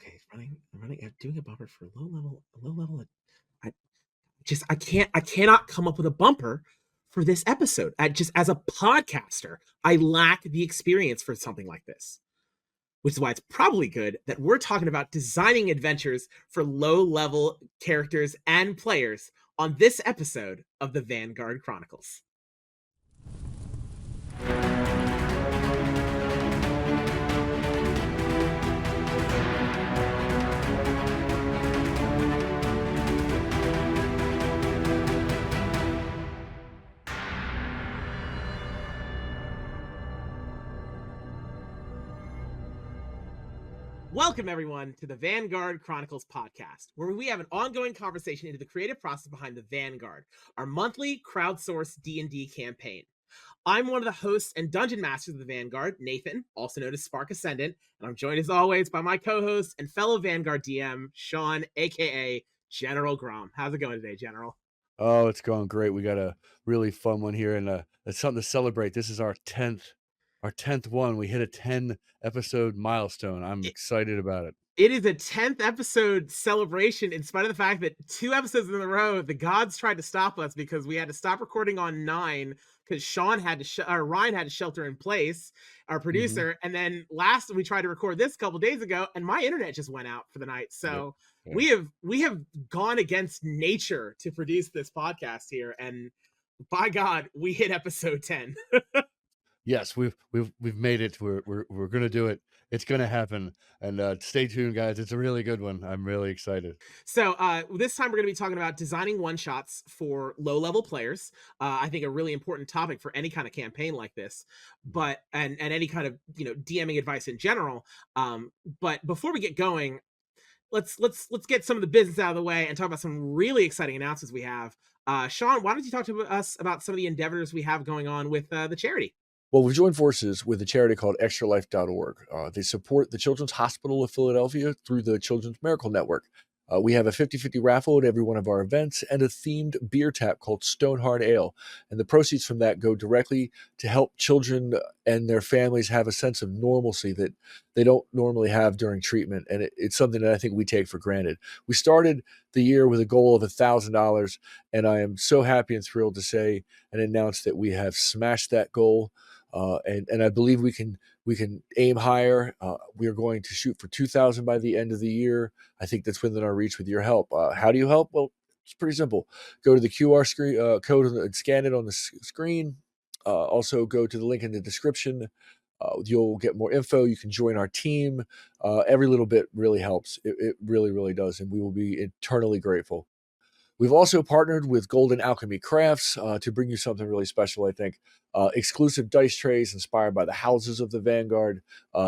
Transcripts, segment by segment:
Okay, running, doing a bumper for low level. I cannot come up with a bumper for this episode. Just as a podcaster, I lack the experience for something like this, which is why it's probably good that we're talking about designing adventures for low level characters and players on this episode of the Vanguard Chronicles. Welcome, everyone, to the Vanguard Chronicles podcast, where we have an ongoing conversation into the creative process behind the Vanguard, our monthly crowdsourced D&D campaign. I'm one of the hosts and dungeon masters of the Vanguard, Nathan, also known as Spark Ascendant, and I'm joined as always by my co-host and fellow Vanguard DM, Shawn, aka General Grom. How's it going today, General? Oh, it's going great. We got a really fun one here, and it's something to celebrate. This is our 10th one. We hit a 10 episode milestone. I'm excited about it. It is a 10th episode celebration, in spite of the fact that 2 episodes in a row, the gods tried to stop us because we had to stop recording on 9 because Shawn had to, Ryan had to shelter in place, our producer. And then last we tried to record this a couple days ago, and my internet just went out for the night. So Yep. we have gone against nature to produce this podcast here, and by God, we hit episode 10. Yes, we've made it. We're gonna do it. It's gonna happen. And stay tuned, guys. It's a really good one. I'm really excited. So this time we're going to be talking about designing one-shots for low-level players. I think a really important topic for any kind of campaign like this, but and any kind of DMing advice in general. But before we get going, let's get some of the business out of the way and talk about some really exciting announcements we have. Shawn, why don't you talk to us about some of the endeavors we have going on with the charity? Well, we've joined forces with a charity called extralife.org. They support the Children's Hospital of Philadelphia through the Children's Miracle Network. We have a 50-50 raffle at every one of our events and a themed beer tap called Stonehard Ale. And the proceeds from that go directly to help children and their families have a sense of normalcy that they don't normally have during treatment. And it's something that I think we take for granted. We started the year with a goal of $1,000, and I am so happy and thrilled to say and announce that we have smashed that goal. And I believe we can aim higher. We are going to shoot for 2,000 by the end of the year. I think that's within our reach with your help. How do you help? Well, it's pretty simple. Go to the QR screen code and scan it on the screen. Also, go to the link in the description. You'll get more info. You can join our team. Every little bit really helps. It really, really does. And we will be eternally grateful. We've also partnered with Golden Alchemy Crafts to bring you something really special, I think. Exclusive dice trays inspired by the houses of the Vanguard.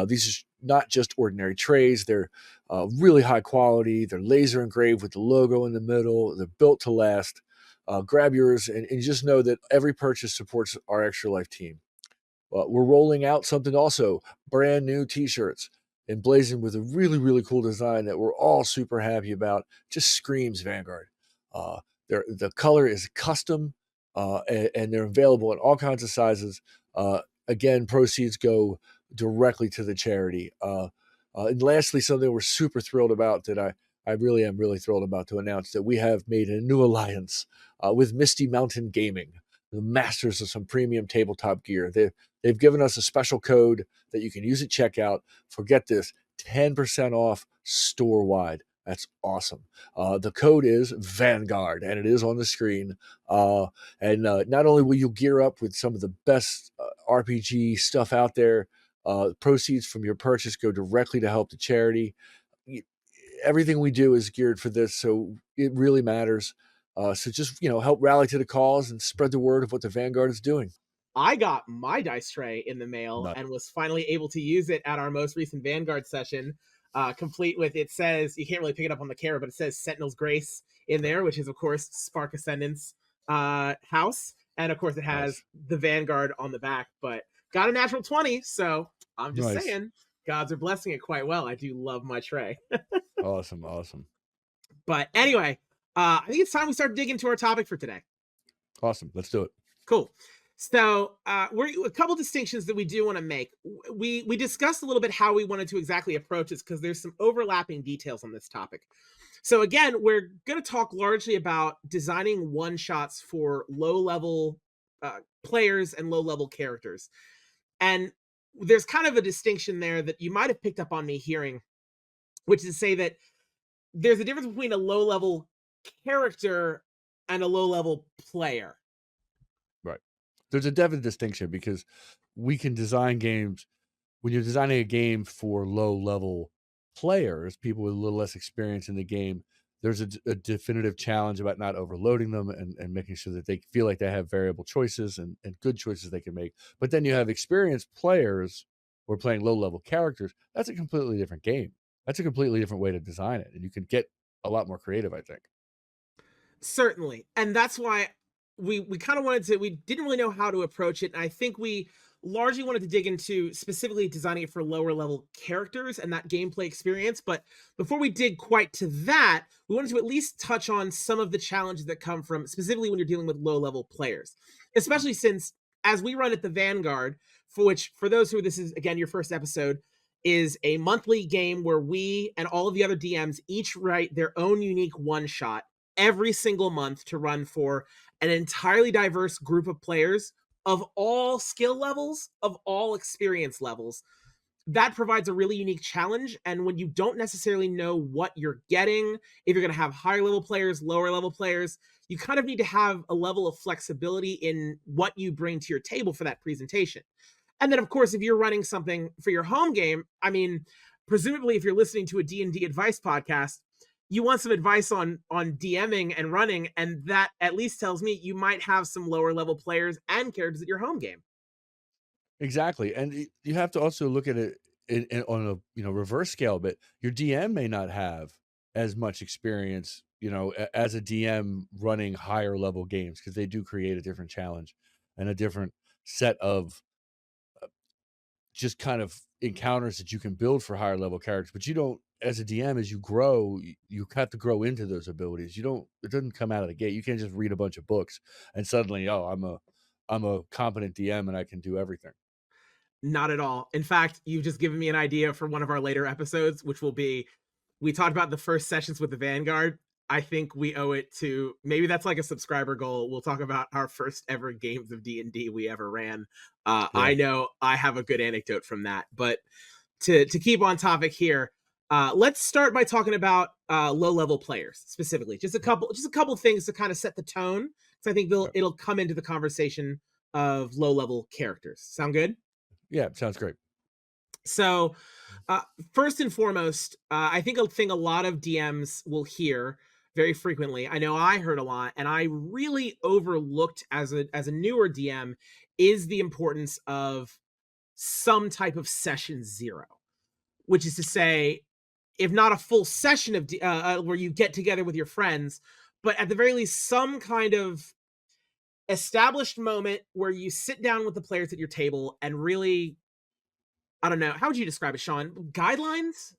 These are not just ordinary trays. They're really high quality. They're laser engraved with the logo in the middle. They're built to last. Grab yours and just know that every purchase supports our Extra Life team. We're rolling out something also, brand new t-shirts, emblazoned with a really, really cool design that we're all super happy about. Just screams Vanguard. The color is custom, and they're available in all kinds of sizes. Again, proceeds go directly to the charity. And lastly, something we're super thrilled about that I really am really thrilled about to announce that we have made a new alliance with Misty Mountain Gaming, the masters of some premium tabletop gear. They've given us a special code that you can use at checkout. Forget this, 10% off store-wide. That's awesome. The code is Vanguard, and it is on the screen. And not only will you gear up with some of the best RPG stuff out there, proceeds from your purchase go directly to help the charity. Everything we do is geared for this, so it really matters. So just help rally to the cause and spread the word of what the Vanguard is doing. I got my dice tray in the mail Nice. and was finally able to use it at our most recent Vanguard session, complete with, it says, you can't really pick it up on the camera, but it says Sentinel's Grace in there, which is, of course, Spark Ascendant's house. And, of course, it has the Vanguard on the back, but got a natural 20, so I'm just saying, gods are blessing it quite well. I do love my tray. Awesome. But anyway, I think it's time we start digging into our topic for today. Awesome. Let's do it. Cool. So we're a couple distinctions that we do want to make. We discussed a little bit how we wanted to exactly approach this because there's some overlapping details on this topic. So again, we're going to talk largely about designing one shots for low level players and low level characters. And there's kind of a distinction there that you might have picked up on me hearing, which is to say that there's a difference between a low level character and a low level player. Right. There's a definite distinction because we can design games. When you're designing a game for low level players, people with a little less experience in the game, there's a definitive challenge about not overloading them and making sure that they feel like they have variable choices and good choices they can make. But then you have experienced players who are playing low level characters. That's a completely different game. That's a completely different way to design it. And you can get a lot more creative, I think. Certainly. And that's why we kind of wanted to, we didn't really know how to approach it. And I think we largely wanted to dig into specifically designing it for lower level characters and that gameplay experience. But before we dig quite to that, we wanted to at least touch on some of the challenges that come from specifically when you're dealing with low level players, especially since as we run at the Vanguard, for which for those who this is again your first episode, is a monthly game where we and all of the other DMs each write their own unique one shot every single month to run for an entirely diverse group of players of all skill levels, of all experience levels. That provides a really unique challenge. And when you don't necessarily know what you're getting, if you're going to have higher level players, lower level players, you kind of need to have a level of flexibility in what you bring to your table for that presentation. And then, of course, if you're running something for your home game, I mean, presumably if you're listening to a D&D advice podcast, you want some advice on DMing and running, and that at least tells me you might have some lower level players and characters at your home game. Exactly, and you have to also look at it on a reverse scale. But your DM may not have as much experience, as a DM running higher level games because they do create a different challenge and a different set of just kind of encounters that you can build for higher level characters. But you don't, as a DM, as you grow, you have to grow into those abilities. You don't. It doesn't come out of the gate. You can't just read a bunch of books and suddenly, oh, I'm a competent DM and I can do everything. Not at all. In fact, you've just given me an idea for one of our later episodes, which will be, we talked about the first sessions with the Vanguard. I think we owe it to, maybe that's like a subscriber goal. We'll talk about our first ever games of D&D we ever ran. Yeah. I know I have a good anecdote from that, but to keep on topic here, let's start by talking about low level players specifically. Just a couple things to kind of set the tone, because I think it'll come into the conversation of low level characters. Sound good? Yeah, sounds great. So, first and foremost, I think a thing a lot of DMs will hear very frequently, I know I heard a lot, and I really overlooked as a newer DM, is the importance of some type of session zero, which is to say, if not a full session of where you get together with your friends, but at the very least, some kind of established moment where you sit down with the players at your table and really, I don't know, how would you describe it, Shawn? Guidelines?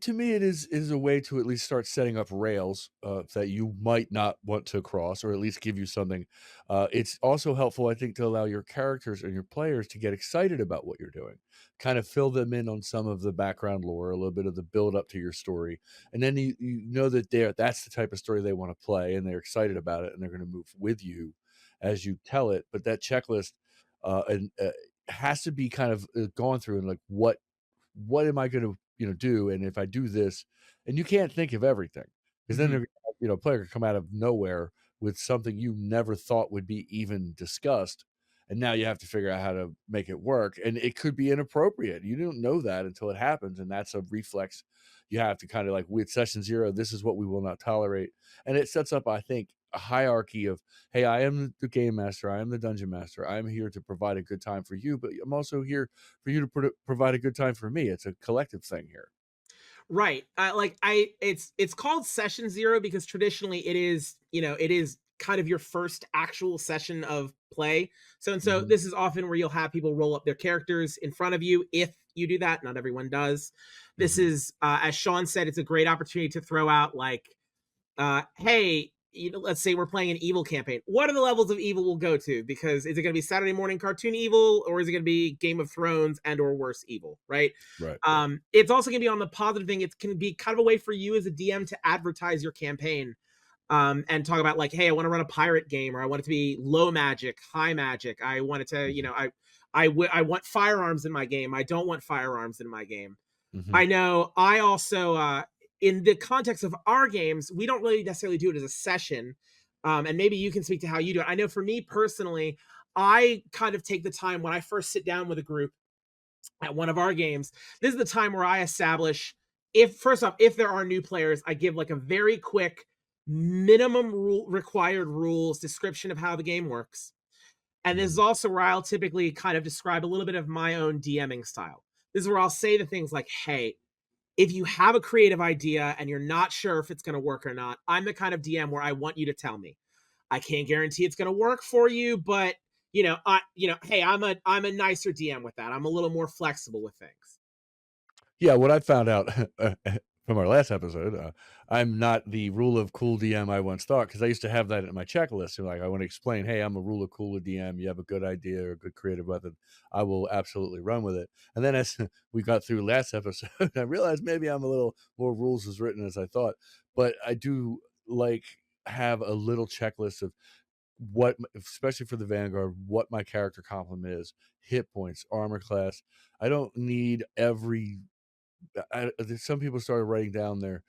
To me, it is a way to at least start setting up rails that you might not want to cross, or at least give you something. It's also helpful, I think, to allow your characters and your players to get excited about what you're doing, kind of fill them in on some of the background lore, a little bit of the build up to your story, and then you know that that's the type of story they want to play, and they're excited about it, and they're going to move with you as you tell it. But that checklist and has to be kind of gone through, and like what am I going to do, and if I do this, and you can't think of everything, because then a player could come out of nowhere with something you never thought would be even discussed, and now you have to figure out how to make it work, and it could be inappropriate. You don't know that until it happens, and that's a reflex. You have to kind of like, with session zero, this is what we will not tolerate, and it sets up, I think, a hierarchy of, hey, I am the game master, I am the dungeon master, I'm here to provide a good time for you, but I'm also here for you to provide a good time for me. It's a collective thing here. Right. It's called session zero because traditionally it is kind of your first actual session of play. So this is often where you'll have people roll up their characters in front of you. If you do that, not everyone does. This is, as Shawn said, it's a great opportunity to throw out like, hey, let's say we're playing an evil campaign. What are the levels of evil we'll go to? Because is it going to be Saturday morning cartoon evil, or is it going to be Game of Thrones and or worse evil, right? Right. It's also going to be on the positive thing. It can be kind of a way for you as a DM to advertise your campaign, and talk about like, hey, I want to run a pirate game, or I want it to be low magic, high magic. I want it to, I want firearms in my game. I don't want firearms in my game. Mm-hmm. I know I also, in the context of our games, we don't really necessarily do it as a session. And maybe you can speak to how you do it. I know for me personally, I kind of take the time when I first sit down with a group at one of our games. This is the time where I establish, if first off, if there are new players, I give like a very quick minimum required rules description of how the game works. And this is also where I'll typically kind of describe a little bit of my own DMing style. This is where I'll say the things like, hey, if you have a creative idea and you're not sure if it's going to work or not, I'm the kind of DM where I want you to tell me. I can't guarantee it's going to work for you, but hey, I'm a nicer DM with that. I'm a little more flexible with things. Yeah, what I found out from our last episode, I'm not the rule of cool DM I once thought, because I used to have that in my checklist. So like, I want to explain, hey, I'm a rule of cool DM. You have a good idea or a good creative method, I will absolutely run with it. And then as we got through last episode, I realized maybe I'm a little more rules as written as I thought. But I do like have a little checklist of what, especially for the Vanguard, what my character complement is, hit points, armor class. I don't need every some people started writing down their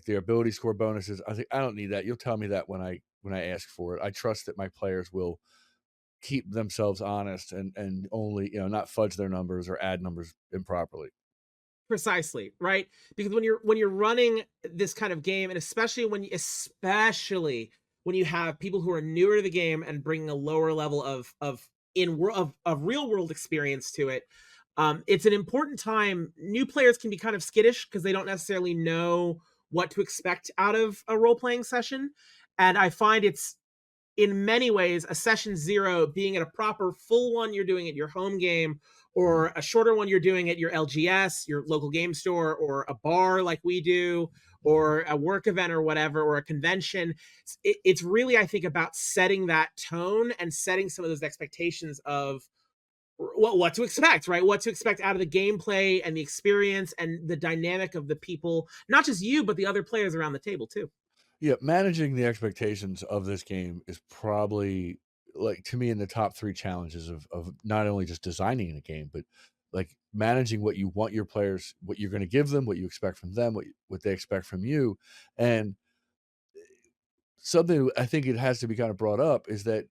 ability score bonuses. I think I don't need that. You'll tell me that when I ask for it. I trust that my players will keep themselves honest and only not fudge their numbers or add numbers improperly. Precisely, right? Because when you're running this kind of game, and especially when you have people who are newer to the game and bringing a lower level of real world experience to it, it's an important time. New players can be kind of skittish because they don't necessarily know what to expect out of a role playing session, and I find it's in many ways a session 0 being at a proper full one you're doing at your home game, or a shorter one you're doing at your LGS, your local game store, or a bar like we do, or a work event or whatever, or a convention. It's really, I think, about setting that tone and setting some of those expectations of what to expect, right? What to expect out of the gameplay and the experience and the dynamic of the people, not just you, but the other players around the table too. Yeah, managing the expectations of this game is probably, like, to me, in the top 3 challenges of not only just designing a game, but like managing what you want your players, what you're going to give them, what you expect from them, what they expect from you. And something I think it has to be kind of brought up is that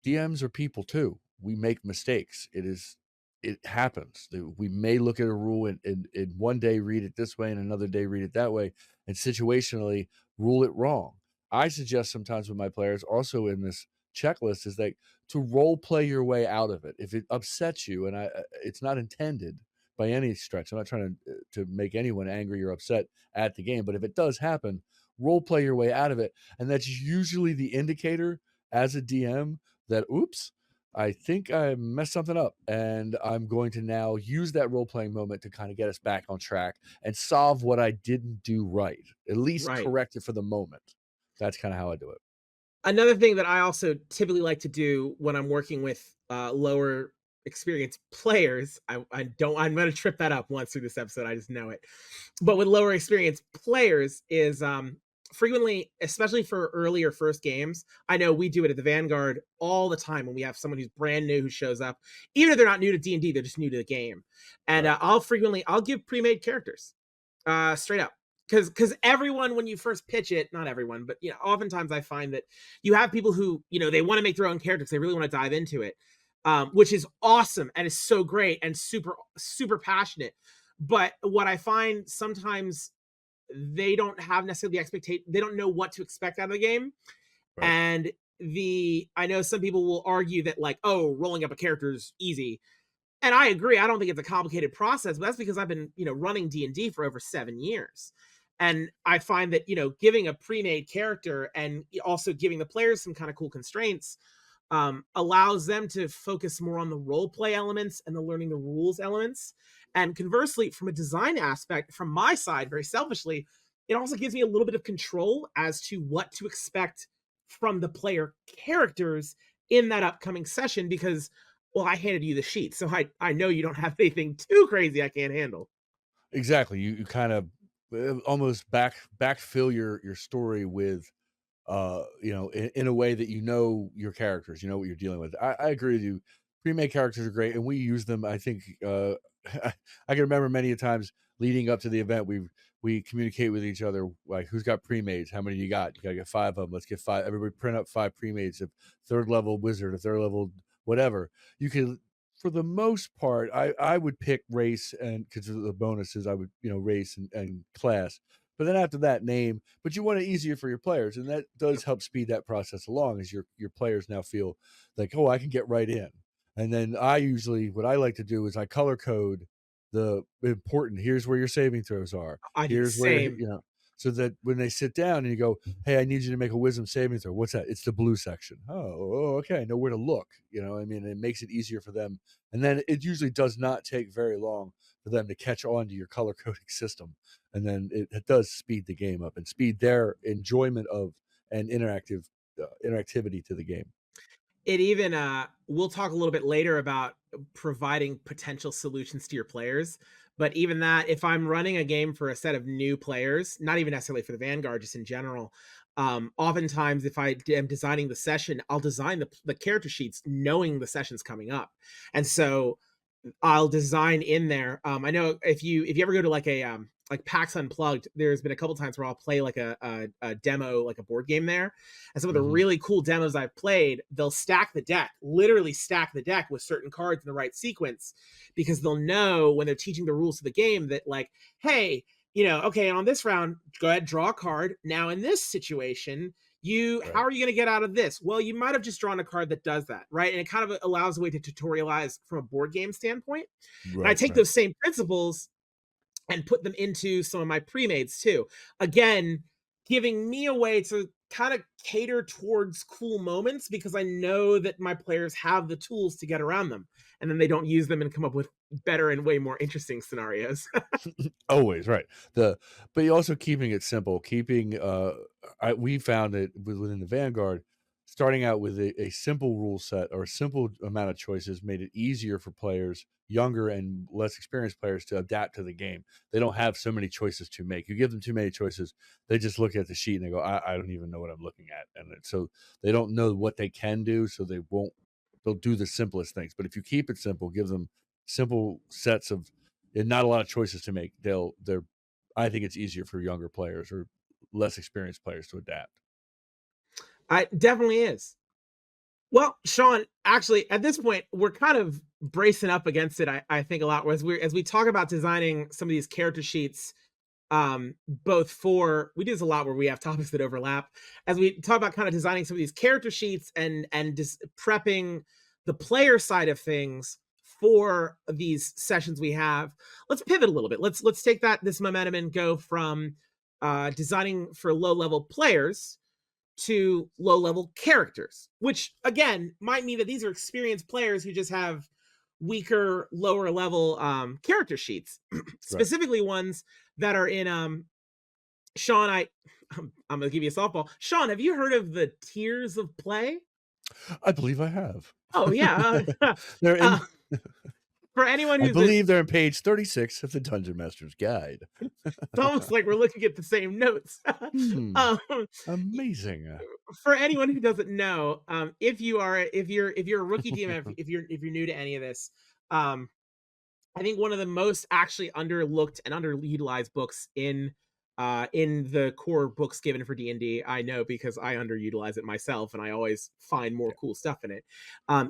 DMs are people too. We make mistakes. It happens. We may look at a rule and in one day read it this way and another day read it that way, and situationally rule it wrong. I suggest sometimes with my players, also in this checklist, is like to role play your way out of it. If it upsets you, and it's not intended by any stretch. I'm not trying to make anyone angry or upset at the game, but if it does happen, role play your way out of it, and that's usually the indicator as a DM that, oops, I think I messed something up, and I'm going to now use that role-playing moment to kind of get us back on track and solve what I didn't do right, at least Right. correct it for the moment. That's kind of how I do it. Another thing that I also typically like to do when I'm working with lower experienced players, I'm going to trip that up once through this episode. I just know it. But with lower experienced players is frequently, especially for earlier first games, I know we do it at the Vanguard all the time when we have someone who's brand new who shows up, even if they're not new to D&D, they're just new to the game. And Right. I'll give pre-made characters straight up. Because everyone, when you first pitch it, not everyone, but oftentimes I find that you have people who they want to make their own characters, they really want to dive into it, which is awesome and is so great and super super passionate. But what I find sometimes, they don't have necessarily the expectation, they don't know what to expect out of the game. Right. And I know some people will argue that, like, oh, rolling up a character is easy, and I agree. I don't think it's a complicated process, but that's because I've been, running D&D for over 7 years. And I find that, giving a pre-made character and also giving the players some kind of cool constraints allows them to focus more on the role play elements and the learning the rules elements. And conversely, from a design aspect, from my side, very selfishly, it also gives me a little bit of control as to what to expect from the player characters in that upcoming session because, well, I handed you the sheet, so I know you don't have anything too crazy I can't handle. Exactly. You kind of almost backfill your story with in a way that your characters, you know what you're dealing with. I agree with you. Pre-made characters are great, and we use them. I think I can remember many times leading up to the event, we communicate with each other like, who's got pre-mades, how many you got? You gotta get 5 of them. Let's get 5. Everybody print up 5 pre-mades of third level wizard, a third level whatever. You can, for the most part, I would pick race, and because of the bonuses, I would race and class. But then after that, name. But you want it easier for your players, and that does help speed that process along, as your players now feel like, oh, I can get right in. And then what I like to do is I color code the important. Here's where your saving throws are. I do the Here's where same. so that when they sit down and you go, hey, I need you to make a wisdom saving throw. What's that? It's the blue section. Oh, okay. I know where to look. I mean, it makes it easier for them. And then it usually does not take very long for them to catch on to your color coding system. And then it does speed the game up and speed their enjoyment of and interactivity to the game. It even we'll talk a little bit later about providing potential solutions to your players, but even that, if I'm running a game for a set of new players, not even necessarily for the Vanguard, just in general, oftentimes if I am designing the session, I'll design the character sheets knowing the session's coming up, and so I'll design in there. I know if you ever go to like PAX Unplugged, there's been a couple times where I'll play like a demo, like a board game there. And some of the really cool demos I've played, they'll stack the deck, literally stack the deck with certain cards in the right sequence, because they'll know when they're teaching the rules of the game that, like, hey, okay, on this round, go ahead, draw a card. Now in this situation, how are you going to get out of this? Well, you might have just drawn a card that does that, right? And it kind of allows a way to tutorialize from a board game standpoint. And I take those same principles and put them into some of my pre-mades too. Again, giving me a way to kind of cater towards cool moments, because I know that my players have the tools to get around them, and then they don't use them and come up with better and way more interesting scenarios. Always right. But you also keeping it simple, we found that within the Vanguard, starting out with a simple rule set or a simple amount of choices made it easier for players, younger and less experienced players, to adapt to the game. They don't have so many choices to make. You give them too many choices, they just look at the sheet and they go, I don't even know what I'm looking at. And so they don't know what they can do, so they'll do the simplest things. But if you keep it simple, give them simple sets of, and not a lot of choices to make, I think it's easier for younger players or less experienced players to adapt. It definitely is. Well, Shawn, actually, at this point, we're kind of bracing up against it, I think, a lot. As we talk about designing some of these character sheets, both we do this a lot where we have topics that overlap. As we talk about kind of designing some of these character sheets and just prepping the player side of things for these sessions we have, let's pivot a little bit. Let's take this momentum and go from designing for low-level players to low-level characters, which again might mean that these are experienced players who just have weaker, lower level character sheets, specifically ones that are in Shawn. I'm gonna give you a softball. Shawn, have you heard of the tiers of play? I believe I have. Oh yeah. They're in. For anyone I who's believe they're on page 36 of the Dungeon Master's Guide. It's almost like we're looking at the same notes. Amazing. For anyone who doesn't know, if you're a rookie DM, if you're new to any of this, I think one of the most actually underlooked and underutilized books in the core books given for D&D, I know because I underutilize it myself and I always find more cool stuff in it,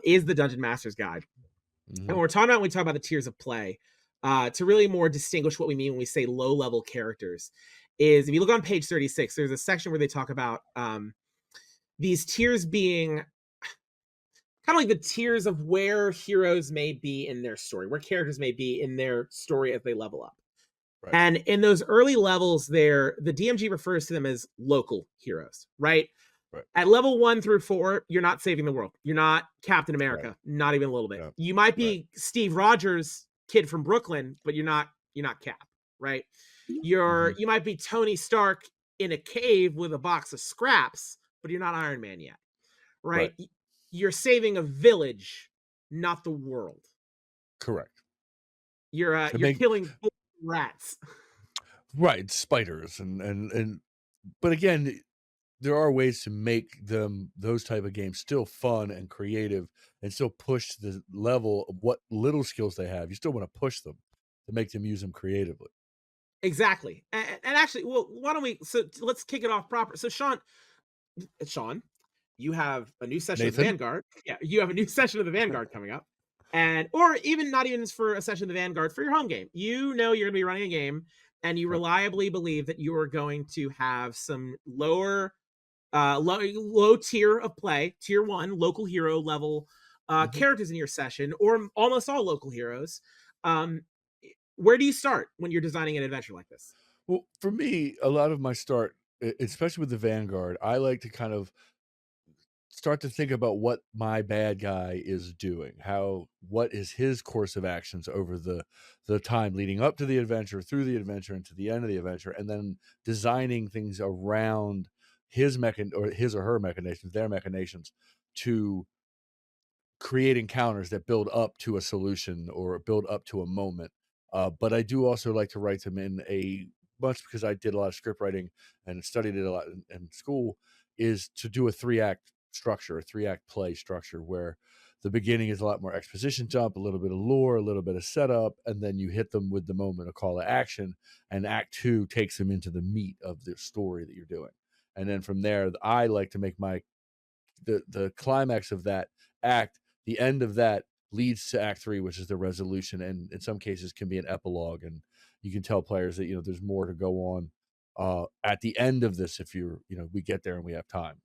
is the Dungeon Master's Guide. And when we talk about the tiers of play, to really more distinguish what we mean when we say low-level characters, is if you look on page 36, there's a section where they talk about these tiers being kind of like the tiers of where heroes may be in their story, where characters may be in their story as they level up. Right. And in those early levels there, the DMG refers to them as local heroes, right? Right. At level 1 through 4, you're not saving the world. You're not Captain America, not even a little bit. Yeah. You might be Steve Rogers, kid from Brooklyn, but you're not Cap, right? You might be Tony Stark in a cave with a box of scraps, but you're not Iron Man yet, Right. right? You're saving a village, not the world. Correct. It You're make killing rats. right, spiders and but again, there are ways to make them those type of games still fun and creative and still push the level of what little skills they have. You still want to push them to make them use them creatively. Exactly. And actually, well, why don't we? So let's kick it off proper. So Shawn, you have a new session of the Nathan? Vanguard. Yeah, you have a new session of the Vanguard coming up, and or even not even for a session of the Vanguard for your home game. You know you're going to be running a game, and you Right. reliably believe that you are going to have some low tier of play, tier one, local hero level Mhm. characters in your session, or almost all local heroes. Um, where do you start when you're designing an adventure like this? Well, for me, a lot of my start, especially with the Vanguard, I like to kind of start to think about what my bad guy is doing. What is his course of actions over the time leading up to the adventure, through the adventure, and to the end of the adventure, and then designing things around his or her machinations, their machinations, to create encounters that build up to a solution or build up to a moment. But I do also like to write them in a much because I did a lot of script writing and studied it a lot in school, is to do a 3-act structure, a 3-act play structure where the beginning is a lot more exposition dump, a little bit of lore, a little bit of setup, and then you hit them with the moment of call to action, and act two takes them into the meat of the story that you're doing. And then from there, I like to make the climax of that act, the end of that leads to act three, which is the resolution, and in some cases can be an epilogue, and you can tell players that there's more to go on at the end of this if we get there and we have time.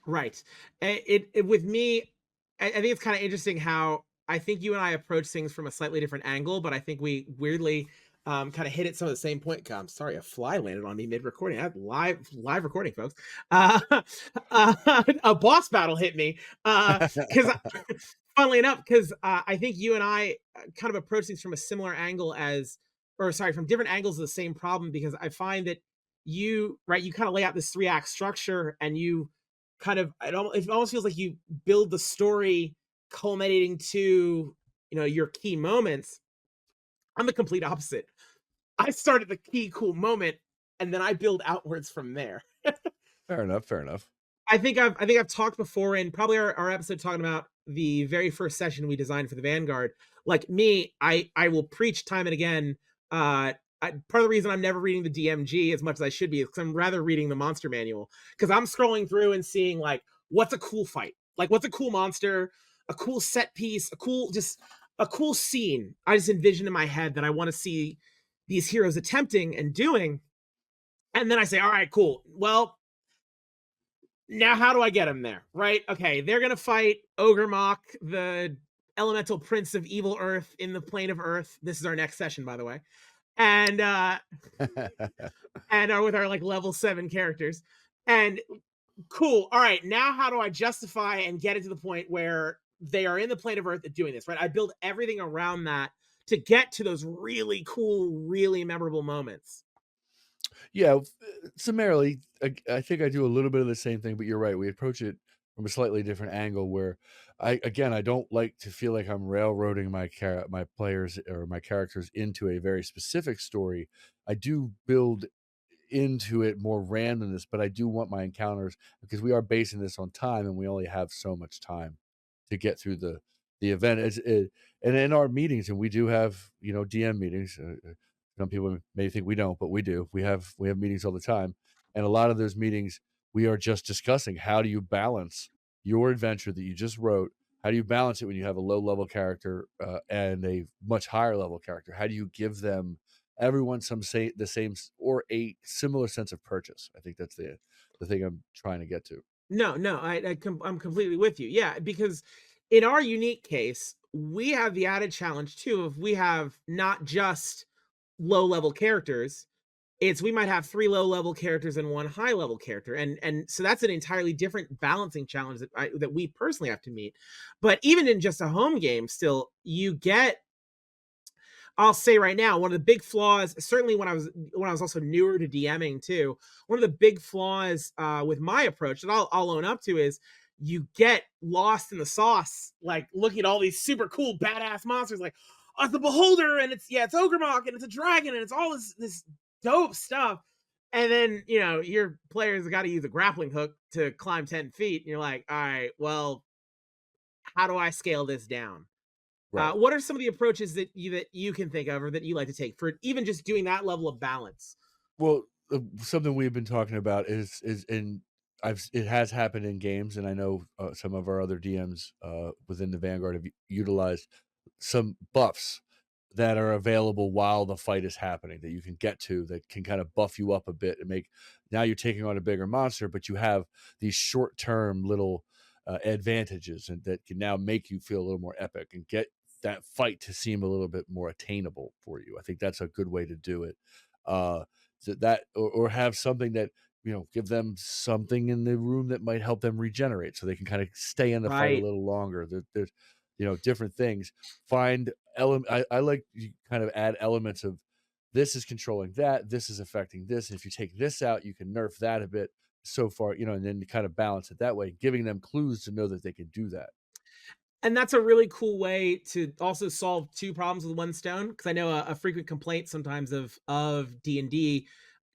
Right. It with me, I think it's kind of interesting how I think you and I approach things from a slightly different angle, but I think we weirdly kind of hit at some of the same point. God, I'm sorry, a fly landed on me mid recording. I have live recording, folks. Uh, a boss battle hit me because funnily enough, because I think you and I kind of approach things from a similar angle or sorry, from different angles of the same problem. Because I find that you kind of lay out this 3-act structure, and you kind of it almost feels like you build the story culminating to your key moments. I'm the complete opposite. I start at the key cool moment, and then I build outwards from there. Fair enough. Fair enough. I think I've talked before in probably our episode talking about the very first session we designed for the Vanguard. Like me, I will preach time and again. Part of the reason I'm never reading the DMG as much as I should be is because I'm rather reading the monster manual, because I'm scrolling through and seeing like what's a cool fight, like what's a cool monster, a cool set piece, a cool scene. I just envision in my head that I want to see these heroes attempting and doing, and then I say, all right, cool. Well, now how do I get them there? Right? Okay, they're gonna fight Ogremok, the elemental prince of evil earth in the plane of earth. This is our next session, by the way. And are with our like level 7 characters. And cool. All right, now how do I justify and get it to the point where they are in the plane of earth doing this, right? I build everything around that to get to those really cool, really memorable moments. Yeah, summarily, I think I do a little bit of the same thing, but you're right. We approach it from a slightly different angle where I don't like to feel like I'm railroading my players or my characters into a very specific story. I do build into it more randomness, but I do want my encounters because we are basing this on time and we only have so much time to get through the event. And in our meetings, and we do have DM meetings. Some people may think we don't, but we do. We have meetings all the time, and a lot of those meetings we are just discussing how do you balance your adventure that you just wrote. How do you balance it when you have a low level character and a much higher level character? How do you give them everyone the same or a similar sense of purchase? I think that's the thing I'm trying to get to. No, no, I'm completely with you. Yeah, because in our unique case, we have the added challenge too of we have not just low level characters. It's we might have 3 low level characters and 1 high level character, and so that's an entirely different balancing challenge that we personally have to meet. But even in just a home game, still you get I'll say right now, one of the big flaws, certainly when I was also newer to DMing too, one of the big flaws with my approach that I'll own up to is you get lost in the sauce, like looking at all these super cool badass monsters, like oh, it's the Beholder, and it's Ogremok, and it's a dragon, and it's all this dope stuff. And then your players got to use a grappling hook to climb 10 feet, and you're like, all right, well, how do I scale this down? Right. What are some of the approaches that you can think of or that you like to take for even just doing that level of balance? Well, something we've been talking about is in it has happened in games, and I know some of our other DMs within the Vanguard have utilized some buffs that are available while the fight is happening that you can get to that can kind of buff you up a bit and make now you're taking on a bigger monster, but you have these short term little advantages and that can now make you feel a little more epic and get that fight to seem a little bit more attainable for you. I think that's a good way to do it. Uh, or have something that give them something in the room that might help them regenerate so they can kind of stay in the fight a Right. little longer. There's different things. Find element. I like you kind of add elements of this is controlling that, this is affecting this, and if you take this out, you can nerf that a bit. So far, and then to kind of balance it that way, giving them clues to know that they can do that. And that's a really cool way to also solve two problems with one stone, because I know a frequent complaint sometimes of D&D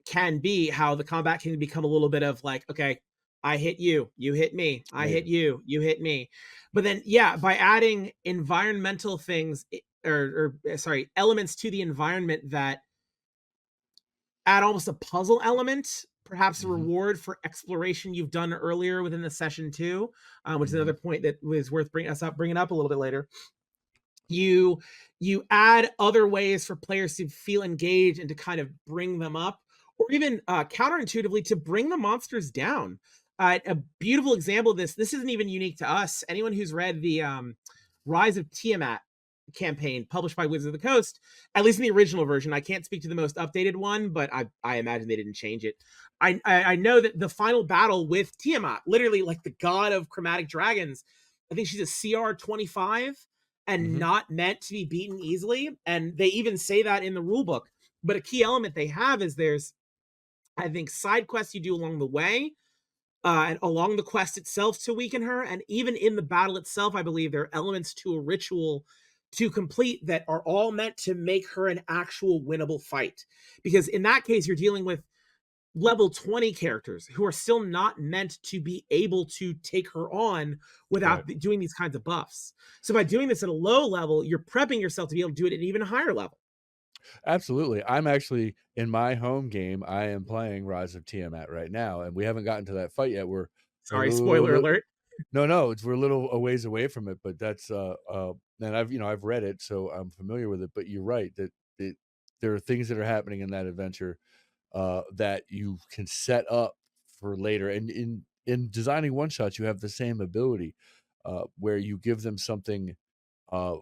can be how the combat can become a little bit of like, okay, I hit you, you hit me, I hit Maybe. you, you hit me. But then yeah, by adding environmental things, or sorry, elements to the environment that add almost a puzzle element, perhaps a Hmm. reward for exploration you've done earlier within the session too, which is Hmm. another point that was worth bringing up a little bit later. You add other ways for players to feel engaged and to kind of bring them up, or even counterintuitively to bring the monsters down. A beautiful example of this isn't even unique to us. Anyone who's read the Rise of Tiamat campaign published by Wizards of the Coast, at least in the original version. I can't speak to the most updated one, but I imagine they didn't change it. I know that the final battle with Tiamat, literally like the god of chromatic dragons, I think she's a CR 25 and Hmm. not meant to be beaten easily. And they even say that in the rule book. But a key element they have is there's, I think, side quests you do along the way, and along the quest itself to weaken her. And even in the battle itself, I believe there are elements to a ritual to complete that are all meant to make her an actual winnable fight. Because in that case, you're dealing with level 20 characters who are still not meant to be able to take her on Right. without doing these kinds of buffs. So by doing this at a low level, you're prepping yourself to be able to do it at an even higher level. Absolutely. I'm actually in my home game. I am playing Rise of Tiamat right now, and we haven't gotten to that fight yet. We're a Sorry, spoiler little, alert. no, we're a little a ways away from it, but that's and I've read it, so I'm familiar with it. But you're right that there are things that are happening in that adventure that you can set up for later. And in designing one shots, you have the same ability where you give them something. Uh,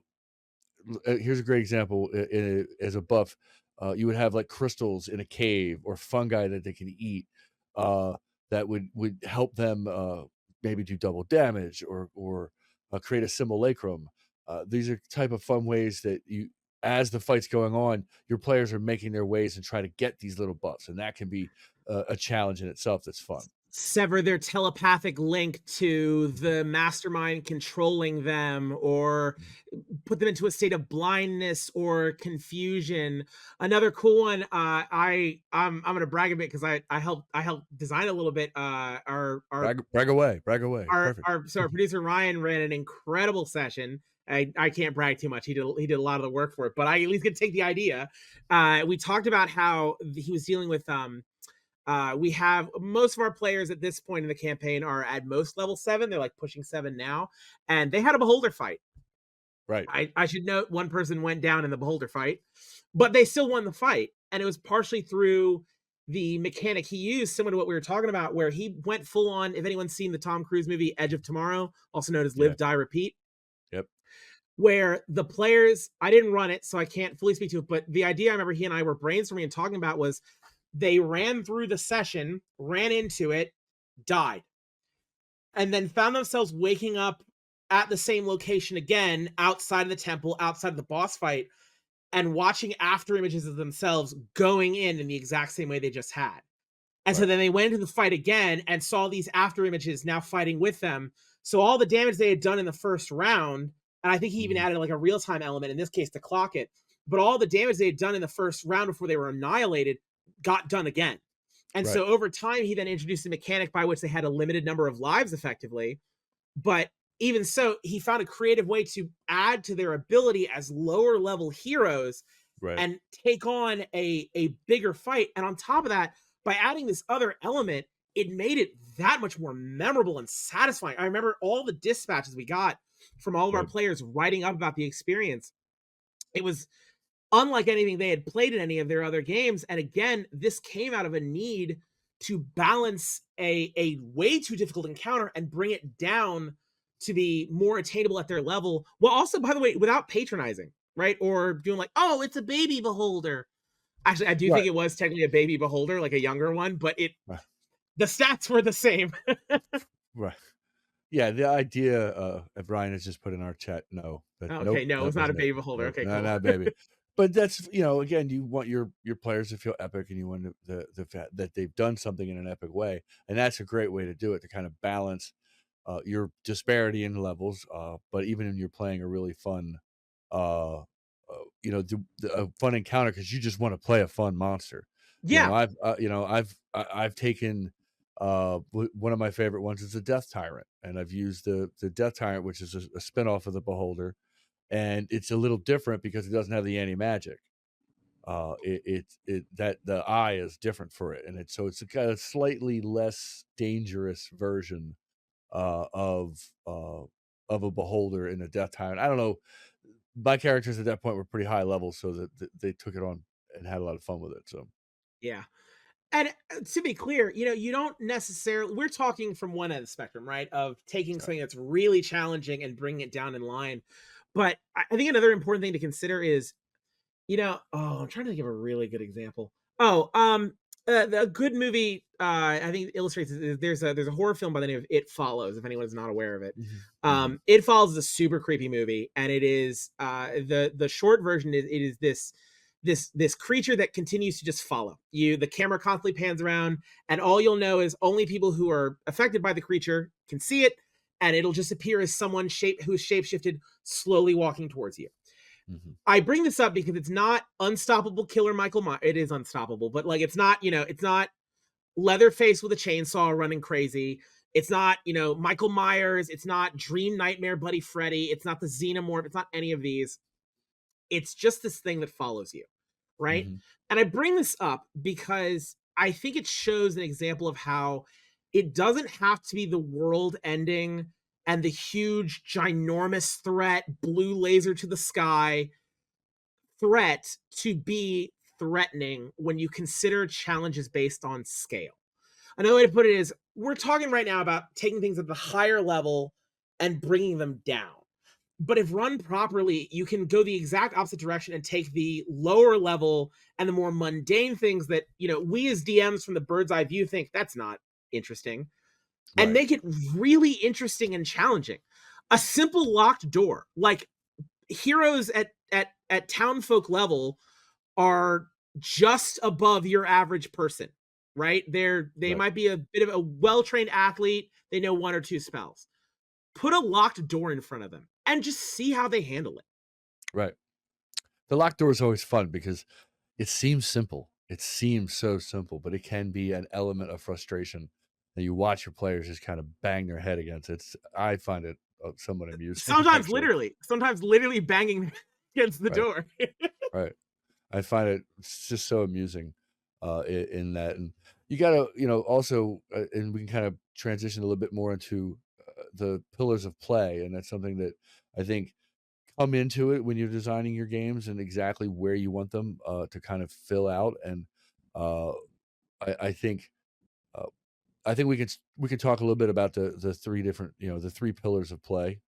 Here's a great example as a buff. You would have like crystals in a cave or fungi that they can eat that would help them maybe do double damage or create a simulacrum. These are type of fun ways that you as the fight's going on, your players are making their ways and try to get these little buffs, and that can be a challenge in itself that's fun. Sever their telepathic link to the mastermind controlling them, or put them into a state of blindness or confusion. Another cool one, I'm gonna brag a bit because I helped design a little bit. Brag away, brag away. Perfect. Our producer Ryan ran an incredible session. I can't brag too much. He did a lot of the work for it, but I at least get to take the idea. We talked about how he was dealing with we have most of our players at this point in the campaign are at most level 7. They're like pushing 7 now, and they had a beholder fight. Right. I should note one person went down in the beholder fight, but they still won the fight, and it was partially through the mechanic he used, similar to what we were talking about, where he went full on. If anyone's seen the Tom Cruise movie Edge of Tomorrow, also known as Yeah. Live, Die, Repeat, Yep. where the players, I didn't run it, so I can't fully speak to it, but the idea I remember he and I were brainstorming and talking about was they ran through the session, ran into it, died, and then found themselves waking up at the same location again, outside of the temple, outside of the boss fight. and watching after images of themselves going in the exact same way they just had. And so then they went into the fight again and saw these after images now fighting with them. So all the damage they had done in the first round, and I think he even added like a real-time element in this case to clock it, but all the damage they had done in the first round before they were annihilated got done again. And so over time, he then introduced a mechanic by which they had a limited number of lives effectively. But even so, he found a creative way to add to their ability as lower level heroes and take on a bigger fight. And on top of that, by adding this other element, it made it that much more memorable and satisfying. I remember all the dispatches we got from all of our players writing up about the experience. It was unlike anything they had played in any of their other games. And again, this came out of a need to balance a way too difficult encounter and bring it down to be more attainable at their level, while also, by the way, without patronizing, right? Or doing like, oh, it's a baby beholder. Actually, I do think it was technically a baby beholder, like a younger one, but the stats were the same. Yeah, the idea, Brian has just put in our chat, no. But okay, no, it was not a baby beholder. Okay, cool. Not baby. But that's, again, you want your players to feel epic, and you want the fact that they've done something in an epic way, and that's a great way to do it, to kind of balance your disparity in levels, but even when you're playing a really fun, a fun encounter, because you just want to play a fun monster. Yeah, I've taken one of my favorite ones is the Death Tyrant, and I've used the Death Tyrant, which is a spinoff of the Beholder, and it's a little different because it doesn't have the anti-magic. That the eye is different for it, and it's a kind of slightly less dangerous version of a Beholder in a Death Tyrant. I don't know. My characters at that point were pretty high level, so that they took it on and had a lot of fun with it. So yeah. And to be clear, you don't necessarily, we're talking from one end of the spectrum, right? Of taking something that's really challenging and bringing it down in line. But I think another important thing to consider is, I'm trying to think of a really good example. The good movie, I think illustrates it. There's a horror film by the name of It Follows, if anyone is not aware of it. It Follows is a super creepy movie, and it is the short version is, it is this creature that continues to just follow you. The camera constantly pans around, and all you'll know is only people who are affected by the creature can see it, and it'll just appear as someone who's shapeshifted, slowly walking towards you. I bring this up because it's not unstoppable killer Michael Myers. It is unstoppable, but like it's not Leatherface with a chainsaw running crazy. It's not, Michael Myers. It's not Dream Nightmare Bloody Freddy. It's not the Xenomorph. It's not any of these. It's just this thing that follows you, right? And I bring this up because I think it shows an example of how it doesn't have to be the world ending and the huge, ginormous threat, blue laser to the sky threat to be threatening when you consider challenges based on scale. Another way to put it is, we're talking right now about taking things at the higher level and bringing them down. But if run properly, you can go the exact opposite direction and take the lower level and the more mundane things that, we as DMs from the bird's eye view think that's not interesting, and make it really interesting and challenging. A simple locked door, like heroes at townfolk level are just above your average person, right? They might be a bit of a well-trained athlete. They know one or two spells. Put a locked door in front of them and just see how they handle it. Right. The locked door is always fun because it seems simple. It seems so simple, but it can be an element of frustration that you watch your players just kind of bang their head against it. I find it somewhat amusing. Sometimes literally banging against the door. Right. I find it just so amusing in that. And you got to, also, and we can kind of transition a little bit more into the pillars of play. And that's something that I think come into it when you're designing your games and exactly where you want them to kind of fill out. And I think we can talk a little bit about the three different, the three pillars of play.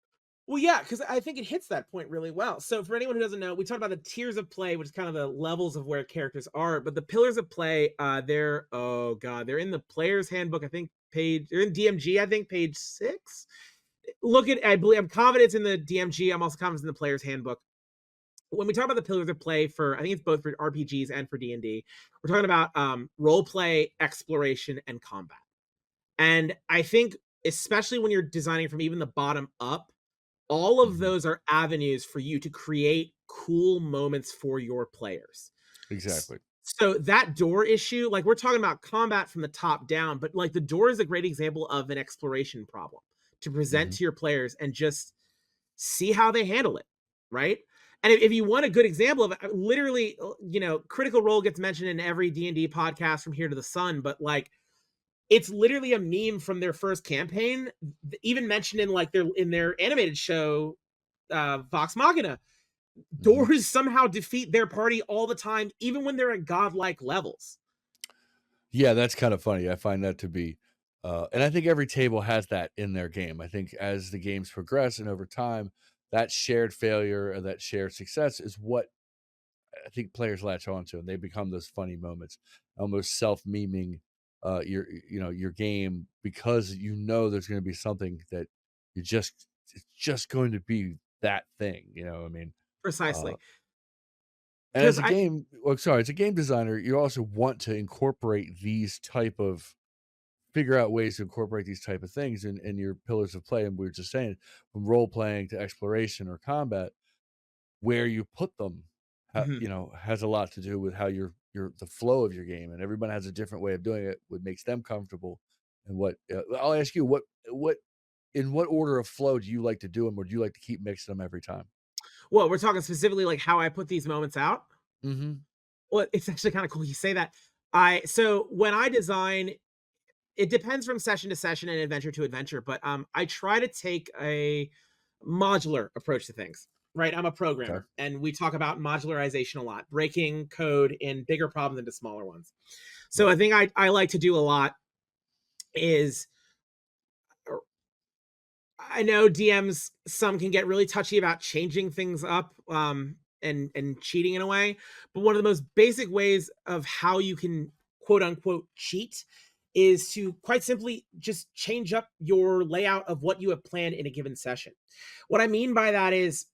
Well, yeah, because I think it hits that point really well. So for anyone who doesn't know, we talked about the tiers of play, which is kind of the levels of where characters are. But the pillars of play, they're in the player's handbook. I think they're in DMG. I think page 6. I'm confident it's in the DMG. I'm also confident it's in the player's handbook. when we talk about the pillars of play for, I think it's both for RPGs and for D&D, we're talking about role play, exploration, and combat. And I think, especially when you're designing from even the bottom up, all of Mhm. those are avenues for you to create cool moments for your players. Exactly. So that door issue, like we're talking about combat from the top down, but like the door is a great example of an exploration problem to present Mhm. to your players and just see how they handle it, right? And if you want a good example of it, literally, Critical Role gets mentioned in every D&D podcast from here to the sun, but like it's literally a meme from their first campaign, even mentioned in like their animated show, Vox Machina. Mhm. Doors somehow defeat their party all the time, even when they're at godlike levels. Yeah, that's kind of funny. I find that to be, and I think every table has that in their game. I think as the games progress and over time, that shared failure or that shared success is what I think players latch onto, and they become those funny moments, almost self-memeing your game because you know there's going to be something that it's just going to be that thing. You know, what I mean, uh, Precisely. and Because as a game, well, sorry, as a game designer, you also want to incorporate these type of figure out ways to incorporate these type of things in your pillars of play. And we were just saying, from role playing to exploration or combat, where you put them, has a lot to do with how your the flow of your game, and everyone has a different way of doing it, what makes them comfortable, and what I'll ask you, what in what order of flow do you like to do them, or do you like to keep mixing them every time? well, we're talking specifically like how I put these moments out. Mm-hmm. Well, it's actually kind of cool you say that. So when I design, it depends from session to session and adventure to adventure, but I try to take a modular approach to things. Right, I'm a Okay. programmer, and we talk about modularization a lot, breaking code in bigger problems into smaller ones. So Right. I think I like to do a lot is, I know DMs, some can get really touchy about changing things up, and cheating in a way. But one of the most basic ways of how you can quote unquote cheat is to quite simply just change up your layout of what you have planned in a given session. What I mean by that is,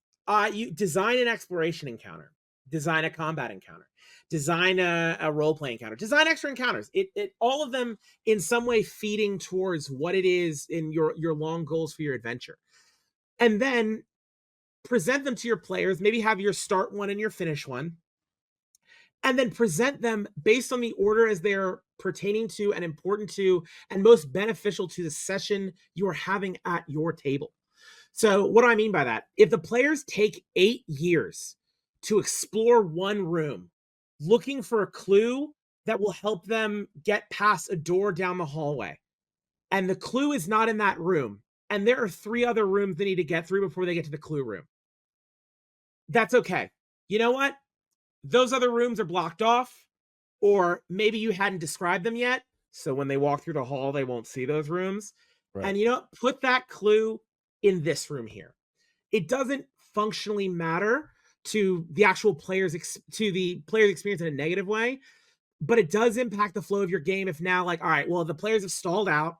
you design an exploration encounter, design a combat encounter, design a role play encounter, design extra encounters. It all of them in some way feeding towards what it is in your long goals for your adventure, and then present them to your players. Maybe have your start one and your finish one, and then present them based on the order as they're pertaining to and important to and most beneficial to the session you are having at your table. So what do I mean by that? If the players take 8 years to explore one room looking for a clue that will help them get past a door down the hallway, and the clue is not in that room, and there are 3 other rooms they need to get through before they get to the clue room, that's okay. You know what? Those other rooms are blocked off, or maybe you hadn't described them yet. So when they walk through the hall, they won't see those rooms. Right. And put that clue in this room here. It doesn't functionally matter to the actual to the player's experience in a negative way, but it does impact the flow of your game. If now, like, all right, well, the players have stalled out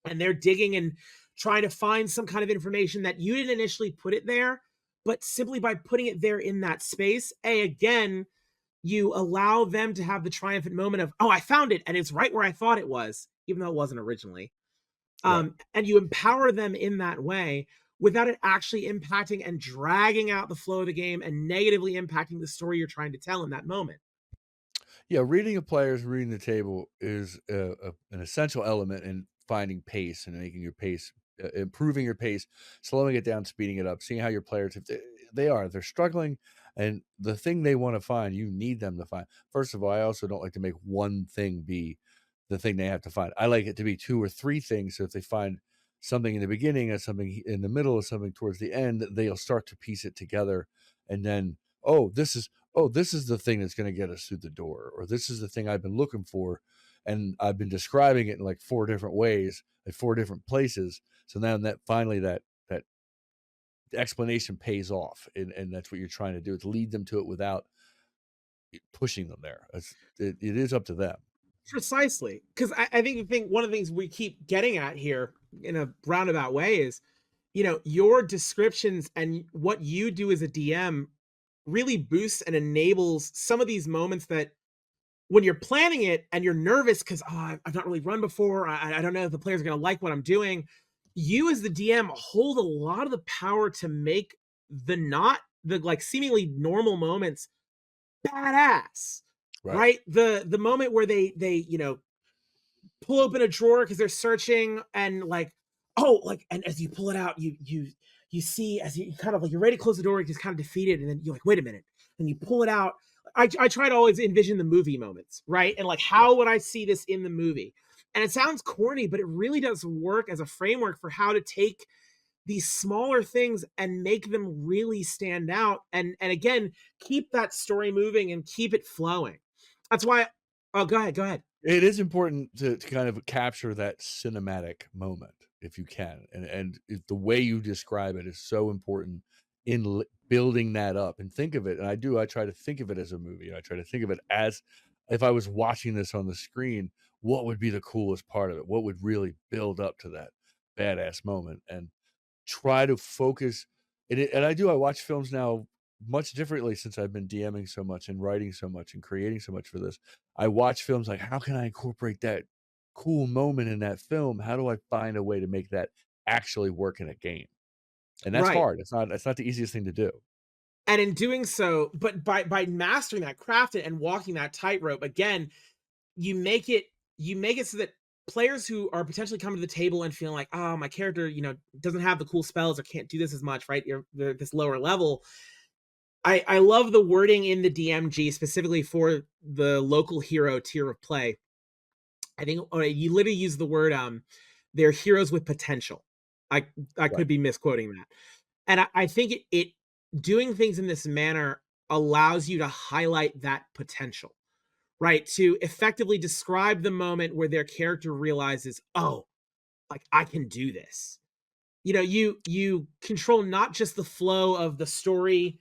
and they're digging and trying to find some kind of information that you didn't initially put it there, but simply by putting it there in that space, again, you allow them to have the triumphant moment of, oh, I found it and it's right where I thought it was, even though it wasn't originally. Right. And you empower them in that way without it actually impacting and dragging out the flow of the game and negatively impacting the story you're trying to tell in that moment. Yeah, reading a player's reading the table is an essential element in finding pace and making your pace, improving your pace, slowing it down, speeding it up, seeing how your players, if they're struggling, and the thing they want to find, you need them to find. First of all, I also don't like to make one thing be the thing they have to find. I like it to be two or three things. So if they find something in the beginning and something in the middle and something towards the end, they'll start to piece it together, and then this is the thing that's going to get us through the door, or this is the thing I've been looking for, and I've been describing it in like 4 different ways at 4 different places. So now that finally that explanation pays off, and that's what you're trying to do, is lead them to it without pushing them there. It is up to them. Precisely. Because I think one of the things we keep getting at here in a roundabout way is, your descriptions and what you do as a DM really boosts and enables some of these moments that when you're planning it and you're nervous because I've not really run before, I don't know if the players are going to like what I'm doing. You as the DM hold a lot of the power to make the like seemingly normal moments badass, Right. right? The moment where they pull open a drawer because they're searching and like, oh, like, and as you pull it out, you see as you kind of like you're ready to close the door, you just kind of defeat it, and then you're like, wait a minute, and you pull it out. I try to always envision the movie moments, right? And like, Right. how would I see this in the movie? And it sounds corny, but it really does work as a framework for how to take these smaller things and make them really stand out. And again, keep that story moving and keep it flowing. That's why. Oh, go ahead. Go ahead. It is important to kind of capture that cinematic moment if you can, and the way you describe it is so important in building that up. And think of it, and I try to think of it as a movie. I try to think of it as if I was watching this on the screen, what would be the coolest part of it? What would really build up to that badass moment? And try to focus. I watch films now much differently since I've been DMing so much and writing so much and creating so much for this. I watch films like, how can I incorporate that cool moment in that film? How do I find a way to make that actually work in a game? And that's Right. hard. It's not the easiest thing to do. And in doing so, but by mastering that, craft it, and walking that tightrope, again, you make it you make it so that players who are potentially coming to the table and feeling like, oh, my character, doesn't have the cool spells or can't do this as much, right? They're this lower level. I love the wording in the DMG specifically for the local hero tier of play. I think you literally use the word they're heroes with potential. I I Right. could be misquoting that. And I think it doing things in this manner allows you to highlight that potential, right? To effectively describe the moment where their character realizes, oh, like I can do this. You control not just the flow of the story.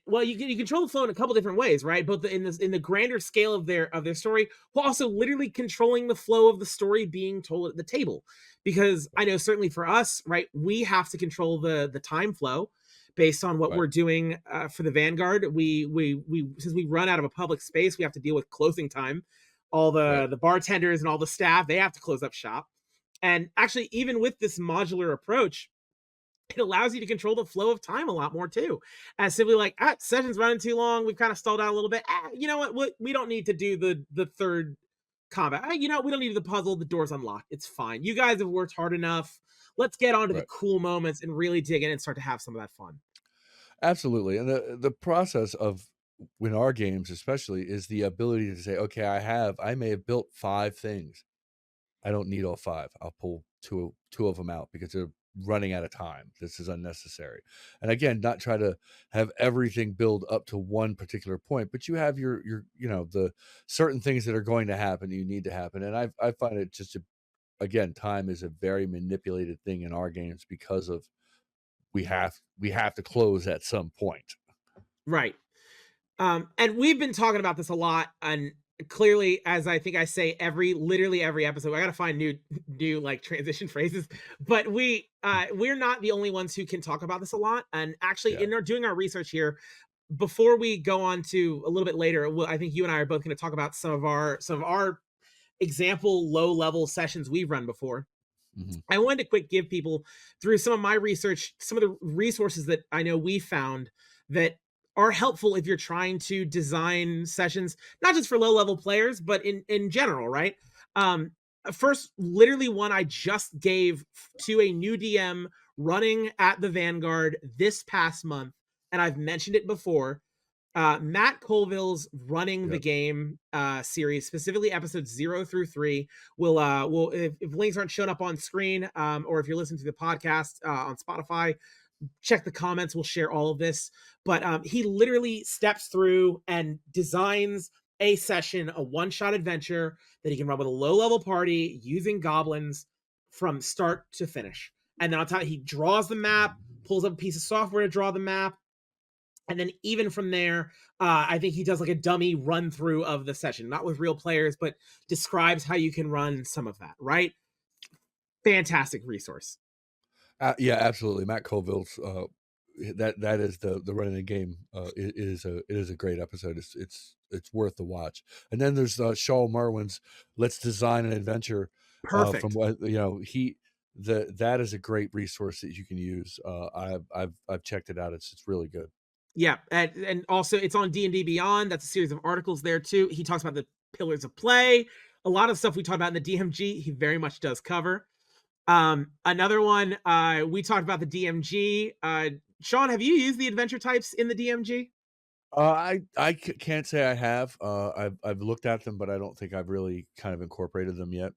Well, you control the flow in a couple different ways, right? Both in the grander scale of their story, while also literally controlling the flow of the story being told at the table. Because I know certainly for us, right, we have to control the time flow based on what Right. we're doing for the Vanguard. We since we run out of a public space, we have to deal with closing time. All Right. the bartenders and all the staff, they have to close up shop. And actually, even with this modular approach, it allows you to control the flow of time a lot more too. As simply like, session's running too long, we've kind of stalled out a little bit. You know what? We don't need to do the third combat. We don't need the puzzle. The door's unlocked. It's fine. You guys have worked hard enough. Let's get on to the Right. cool moments and really dig in and start to have some of that fun. Absolutely. And the process of in our games especially is the ability to say, okay, I may have built 5 things. I don't need all 5. I'll pull two of them out because they're running out of time. This is unnecessary. And again, not try to have everything build up to one particular point, but you have your the certain things that are going to happen, you need to happen. And I find it again, time is a very manipulated thing in our games because of we have to close at some point. Right. And we've been talking about this a lot, and clearly, as I think I say literally every episode, I gotta find new like transition phrases. But we're not the only ones who can talk about this a lot. And actually, Yeah. in our doing our research here, before we go on to a little bit later, I think you and I are both going to talk about some of our example low level sessions we've run before. Mhm. I wanted to quick give people through some of my research, some of the resources that I know we found that are helpful if you're trying to design sessions, not just for low level players, but in general, right? Um, First, literally one I just gave to a new DM running at the Vanguard this past month, and I've mentioned it before. Matt Colville's Running the Yep. Game series, specifically episodes 0 through 3, will if links aren't shown up on screen, or if you're listening to the podcast on Spotify, check the comments. We'll share all of this. But he literally steps through and designs a session, a one-shot adventure that he can run with a low-level party using goblins from start to finish. And then on top, he draws the map, pulls up a piece of software to draw the map, and then even from there, I think he does like a dummy run through of the session, not with real players, but describes how you can run some of that, right? Fantastic resource. Yeah, absolutely. Matt Colville's that is the running the game. It is a great episode. It's worth the watch. And then there's Shawn Merwin's Let's Design an Adventure. From Perfect. what that is a great resource that you can use. I've checked it out. It's really good. Yeah, and also it's on D&D Beyond. That's a series of articles there too. He talks about the pillars of play. A lot of stuff we talked about in the DMG, he very much does cover. Another one, we talked about the DMG. Shawn, have you used the adventure types in the DMG? Can't say I have. I've looked at them, but I don't think I've really kind of incorporated them yet.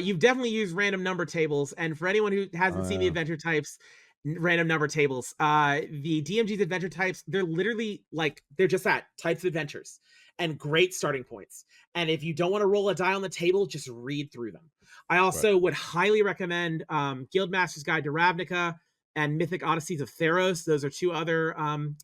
You've definitely used random number tables, and for anyone who hasn't seen the Yeah, adventure types, random number tables, the DMG's adventure types, they're literally like they're just that types of adventures and great starting points. And if you don't want to roll a die on the table, just read through them. I right, also would highly recommend Guildmaster's Guide to Ravnica and Mythic Odysseys of Theros. Those are two other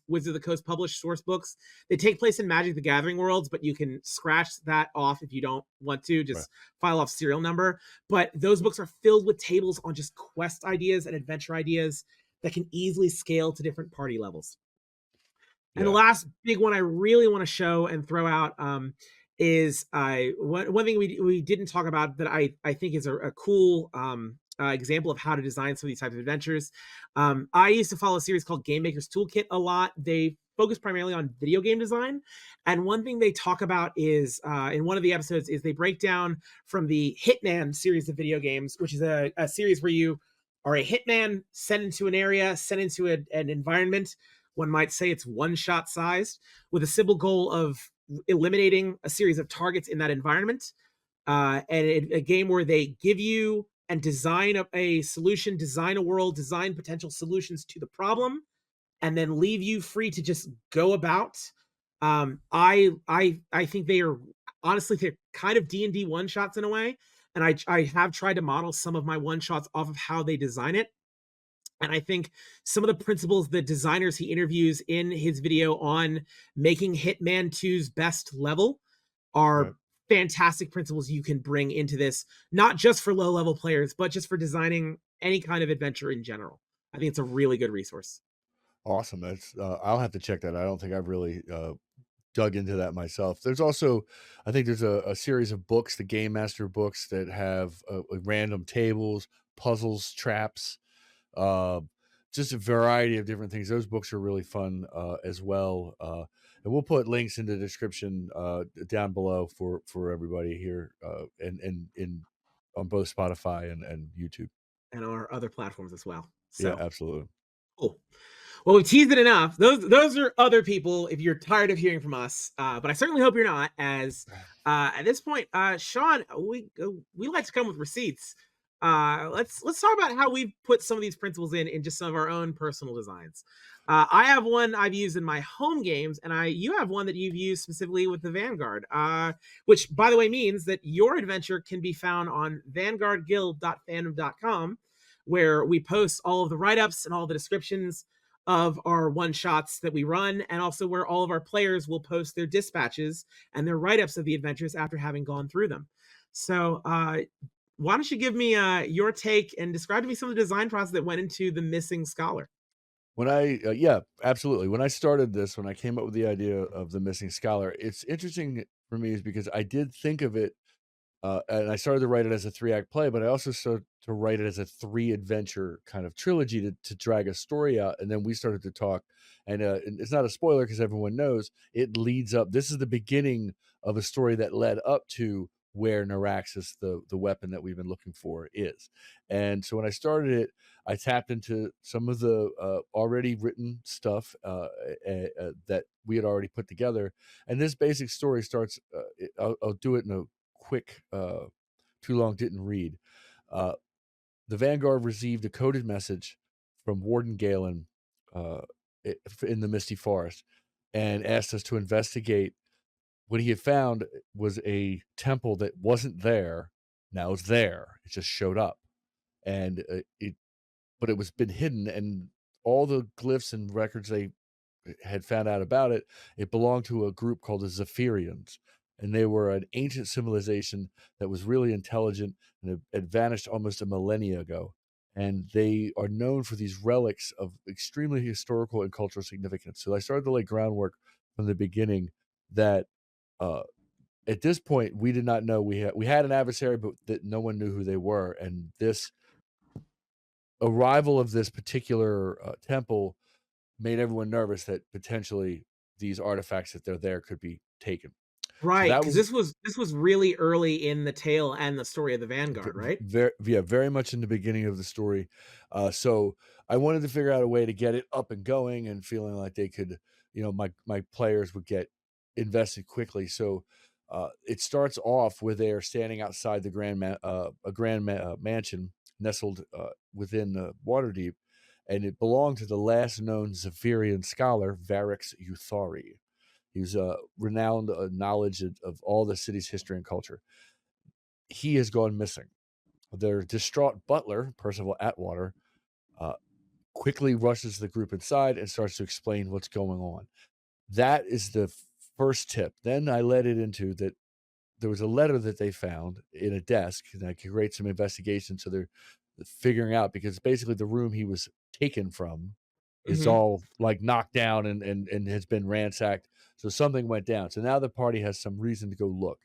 Wizards of the Coast published source books. They take place in Magic the Gathering worlds, but you can scratch that off if you don't want to. right. Just file off serial number. But those books are filled with tables on just quest ideas and adventure ideas that can easily scale to different party levels. And the Yeah, last big one I really want to show and throw out is one thing we didn't talk about that I think is a cool example of how to design some of these types of adventures. I used to follow a series called Game Maker's Toolkit a lot. They focus primarily on video game design, and one thing they talk about is in one of the episodes is they break down from the Hitman series of video games, which is a series where you are a hitman sent into an area, sent into an environment. One might say it's one shot sized with a simple goal of eliminating a series of targets in that environment. A game where they give you and design a solution, design a world, design potential solutions to the problem, and then leave you free to just go about. I think they are honestly they're kind of D&D one shots in a way, and I have tried to model some of my one shots off of how they design it. And I think some of the principles the designers he interviews in his video on making Hitman 2's best level are right. fantastic principles you can bring into this, not just for low level players, but just for designing any kind of adventure in general. I think it's a really good resource. Awesome. That's I'll have to check that. I don't think I've really dug into that myself. There's also, I think there's a series of books, the Game Master books, that have random tables, puzzles, traps, uh, just a variety of different things. Those books are really fun as well. And we'll put links in the description down below for everybody here and in on both Spotify and YouTube. And our other platforms as well. Yeah, So absolutely. cool. Well, we've teased it enough. Those are other people. If you're tired of hearing from us, but I certainly hope you're not. As at this point, Shawn, we like to come with receipts. Let's talk about how we've put some of these principles in just some of our own personal designs. I have one I've used in my home games, and you have one that you've used specifically with the Vanguard. Which, by the way, means that your adventure can be found on vanguardguild.fandom.com, where we post all of the write-ups and all the descriptions of our one shots that we run, and also where all of our players will post their dispatches and their write-ups of the adventures after having gone through them. So why don't you give me your take and describe to me some of the design process that went into the missing scholar? When I yeah, absolutely. When I started this, when I came up with the idea of the missing scholar, it's interesting for me is because I did think of it. And I started to write it as a 3-act play, but I also started to write it as a 3-adventure kind of trilogy to drag a story out, and then we started to talk, and it's not a spoiler because everyone knows, it leads up this is the beginning of a story that led up to where Neuraxis, the weapon that we've been looking for, is. And so when I started it, I tapped into some of the, already written stuff, that we had already put together, and this basic story starts, I'll do it in a quick, too long didn't read. Uh, the Vanguard received a coded message from Warden Galen uh, in the Misty Forest and asked us to investigate. What he had found was a temple that wasn't there. Now it's there. It just showed up, and but it was been hidden, and all the glyphs and records they had found out about it, it belonged to a group called the Zephyrians, and they were an ancient civilization that was really intelligent and had vanished almost a millennia ago. and they are known for these relics of extremely historical and cultural significance. So I started to lay groundwork from the beginning that uh, at this point we did not know we had an adversary, but that no one knew who they were, and this arrival of this particular temple made everyone nervous that potentially these artifacts that they're there could be taken. So Right, that because was this was really early in the tale and the story of the Vanguard, right? very, yeah, very much in the beginning of the story. So I wanted to figure out a way to get it up and going and feeling like they could, my players would get invested quickly. So it starts off where they are standing outside the mansion nestled within Waterdeep, and it belonged to the last known Zephyrian scholar, Varix Uthari. He's renowned knowledge of all the city's history and culture. He has gone missing. Their distraught butler, Percival Atwater, uh, quickly rushes the group inside and starts to explain what's going on. That is the first tip. Then I led it into that there was a letter that they found in a desk, and I could create some investigation. So they're figuring out, because basically the room he was taken from is Mhm. all like knocked down and has been ransacked. So something went down. So now the party has some reason to go look.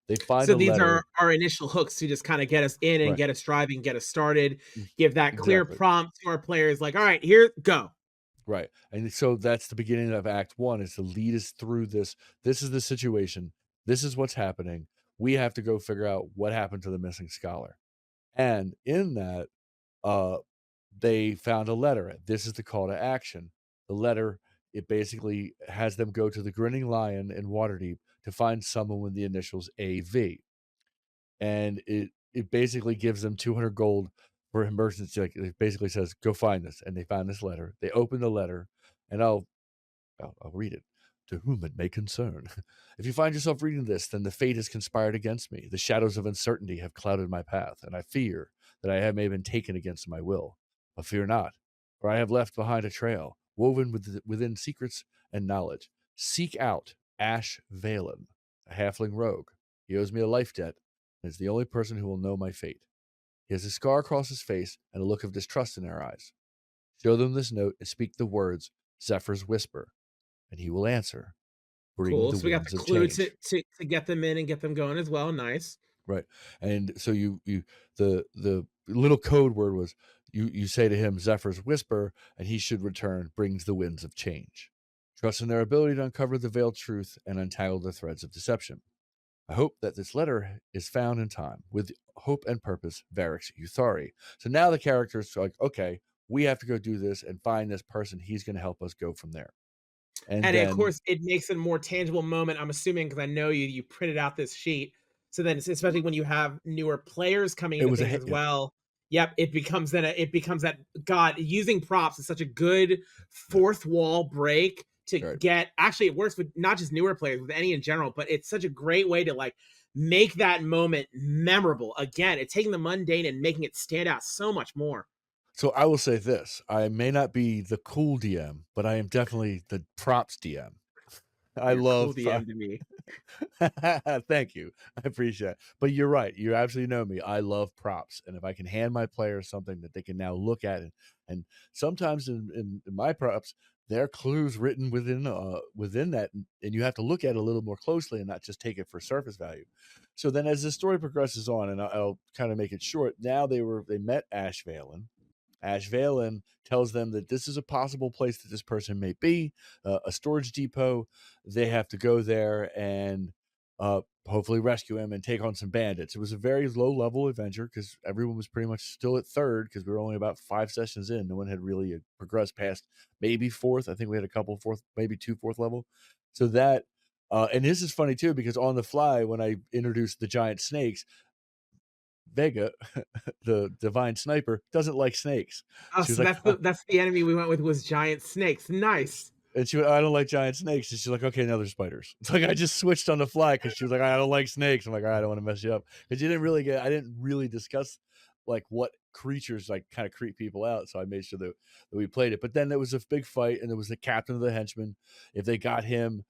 They find So a these are letter. our initial hooks to just kinda get us in and Right. get us driving, get us started, give that clear Exactly. prompt to our players like, "Alright, here, go." Right. And so that's the beginning of Act 1, is to lead us through this. This is the situation. This is what's happening. We have to go figure out what happened to the missing scholar. And in that, uh, they found a letter. This is the call to action. The letter, it basically has them go to the Grinning Lion in Waterdeep to find someone with the initials AV. And it basically gives them 200 gold for emergency. Like, it basically says, go find this. And they found this letter. They open the letter, and I'll read it. To whom it may concern. If you find yourself reading this, then the fate has conspired against me. The shadows of uncertainty have clouded my path, and I fear that may have been taken against my will. But fear not, for I have left behind a trail, woven within secrets and knowledge. Seek out Ash Valen, a halfling rogue. He owes me a life debt, and is the only person who will know my fate. He has a scar across his face and a look of distrust in their eyes. Show them this note and speak the words Zephyr's whisper, and he will answer, bring Cool, the so we got the winds of clue to change. to get them in and get them going as well, nice. Right. And so the little code word was, you say to him Zephyr's whisper, and he should return, brings the winds of change. Trust in their ability to uncover the veiled truth and untangle the threads of deception. I hope that this letter is found in time. With hope and purpose, Varix Uthari. So now the characters are like, okay, we have to go do this and find this person. He's going to help us go from there. And And of then course, it makes it a more tangible moment, I'm assuming, because I know you printed out this sheet. So then especially when you have newer players coming it into was a things hit. as well. Yep, it becomes that God, using props is such a good fourth wall break to Right. get actually it works with not just newer players, with any in general, but it's such a great way to like make that moment memorable. Again, it's taking the mundane and making it stand out so much more. So I will say this: I may not be the cool DM, but I am definitely the props DM. I You're cool love. DM to me. Thank you, I appreciate it. But you're right; you absolutely know me. I love props, and if I can hand my players something that they can now look at, and sometimes in my props, there are clues written within that, and you have to look at it a little more closely and not just take it for surface value. So then, as the story progresses on, and I'll kind of make it short. Now they met Ash Valen. Ash Valen tells them that this is a possible place that this person may be, a storage depot. They have to go there and hopefully rescue him and take on some bandits. It was a very low level adventure because everyone was pretty much still at third, because we were only about 5 sessions in. No one had really progressed past maybe fourth. I think we had a couple fourth, maybe 2 fourth level. So that, and this is funny too, because on the fly, when I introduced the giant snakes, Vega, the divine sniper, doesn't like snakes. Oh, She was so like, that's the enemy we went with was giant snakes. Nice. and she went, I don't like giant snakes. And she's like, okay, now there's spiders. It's like I just switched on the fly because she was like, I don't like snakes. I'm like, all right, I don't want to mess you up, because I didn't really discuss like what creatures like kind of creep people out. So I made sure that we played it. But then there was a big fight, and there was the captain of the henchmen. If they got him,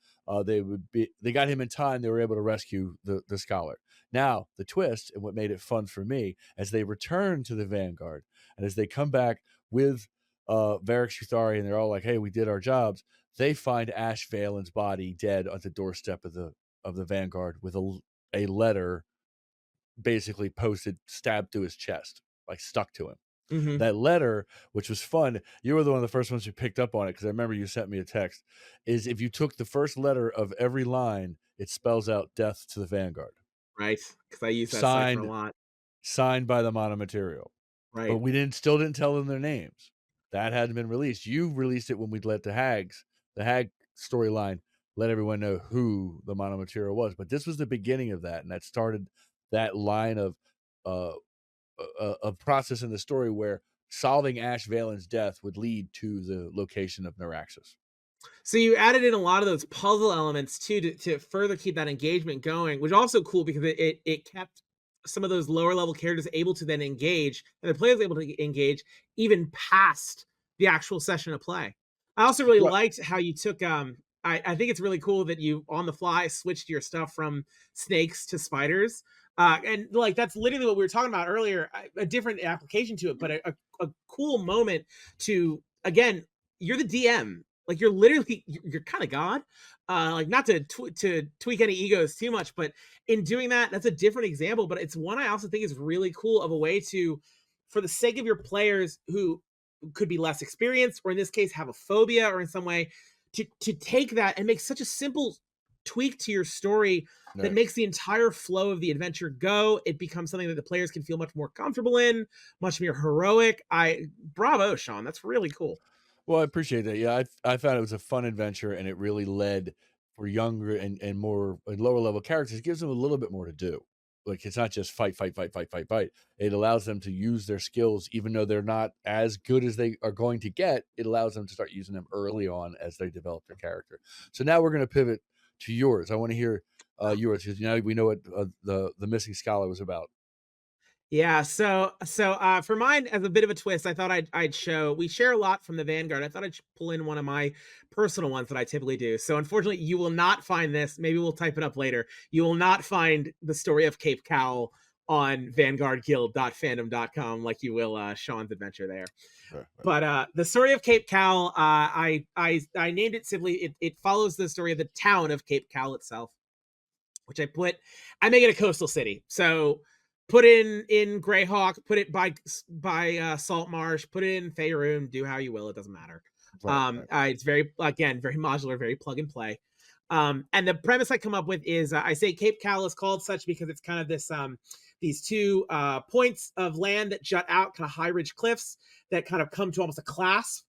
they got him in time. They were able to rescue the scholar. Now the twist, and what made it fun for me, as they return to the Vanguard, and as they come back with Varric Shuthari, and they're all like, "Hey, we did our jobs." They find Ash Valen's body dead on the doorstep of the Vanguard with a letter basically posted, stabbed through his chest, like stuck to him. Mm-hmm. That letter, which was fun, you were the one of the first ones who picked up on it, because I remember you sent me a text, is if you took the first letter of every line, it spells out death to the Vanguard. Right, because I use that cipher a Signed lot. signed by the monomaterial. But Right. we still didn't tell them their names. That hadn't been released. You released it when we'd let the Hag storyline let everyone know who the monomaterial was. But this was the beginning of that, and that started that line of a process in the story where solving Ash Valen's death would lead to the location of Neuraxis. So you added in a lot of those puzzle elements too to further keep that engagement going, which is also cool because it kept some of those lower level characters able to then engage, and the players able to engage even past the actual session of play. I also really Right. liked how you took I think it's really cool that you on the fly switched your stuff from snakes to spiders. And like that's literally what we were talking about earlier, a different application to it, but a cool moment to, again, you're the DM, like you're literally you're kind of God. Like not to tweak any egos too much, but in doing that, that's a different example. But it's one I also think is really cool of a way to, for the sake of your players who could be less experienced, or in this case have a phobia, or in some way, to take that and make such a simple tweak to your story that Right. makes the entire flow of the adventure go. It becomes something that the players can feel much more comfortable in, much more heroic. Bravo, Shawn. That's really cool. Well, I appreciate that. Yeah, I found it was a fun adventure, and it really led for younger and more and lower level characters. It gives them a little bit more to do. Like it's not just fight, fight, fight, fight, fight, fight. It allows them to use their skills, even though they're not as good as they are going to get. It allows them to start using them early on as they develop their character. So now we're going to pivot to yours. I want to hear yours, because we know what the missing scholar was about. Yeah, so for mine, as a bit of a twist, I thought I'd show, we share a lot from the Vanguard. I thought I'd pull in one of my personal ones that I typically do. So unfortunately, you will not find this. Maybe we'll type it up later. You will not find the story of Cape Cowl on vanguardguild.fandom.com like you will Shawn's adventure there. Right, right. But the story of Cape Cowl, I named it simply. It follows the story of the town of Cape Cowl itself, which I make it a coastal city. So put in Greyhawk, put it by Salt Marsh, put it in Faerun, do how you will, it doesn't matter. Right. It's very, again, very modular, very plug and play. And the premise I come up with is I say Cape Cowl is called such because it's kind of this these two points of land that jut out, kind of high ridge cliffs that kind of come to almost a clasp.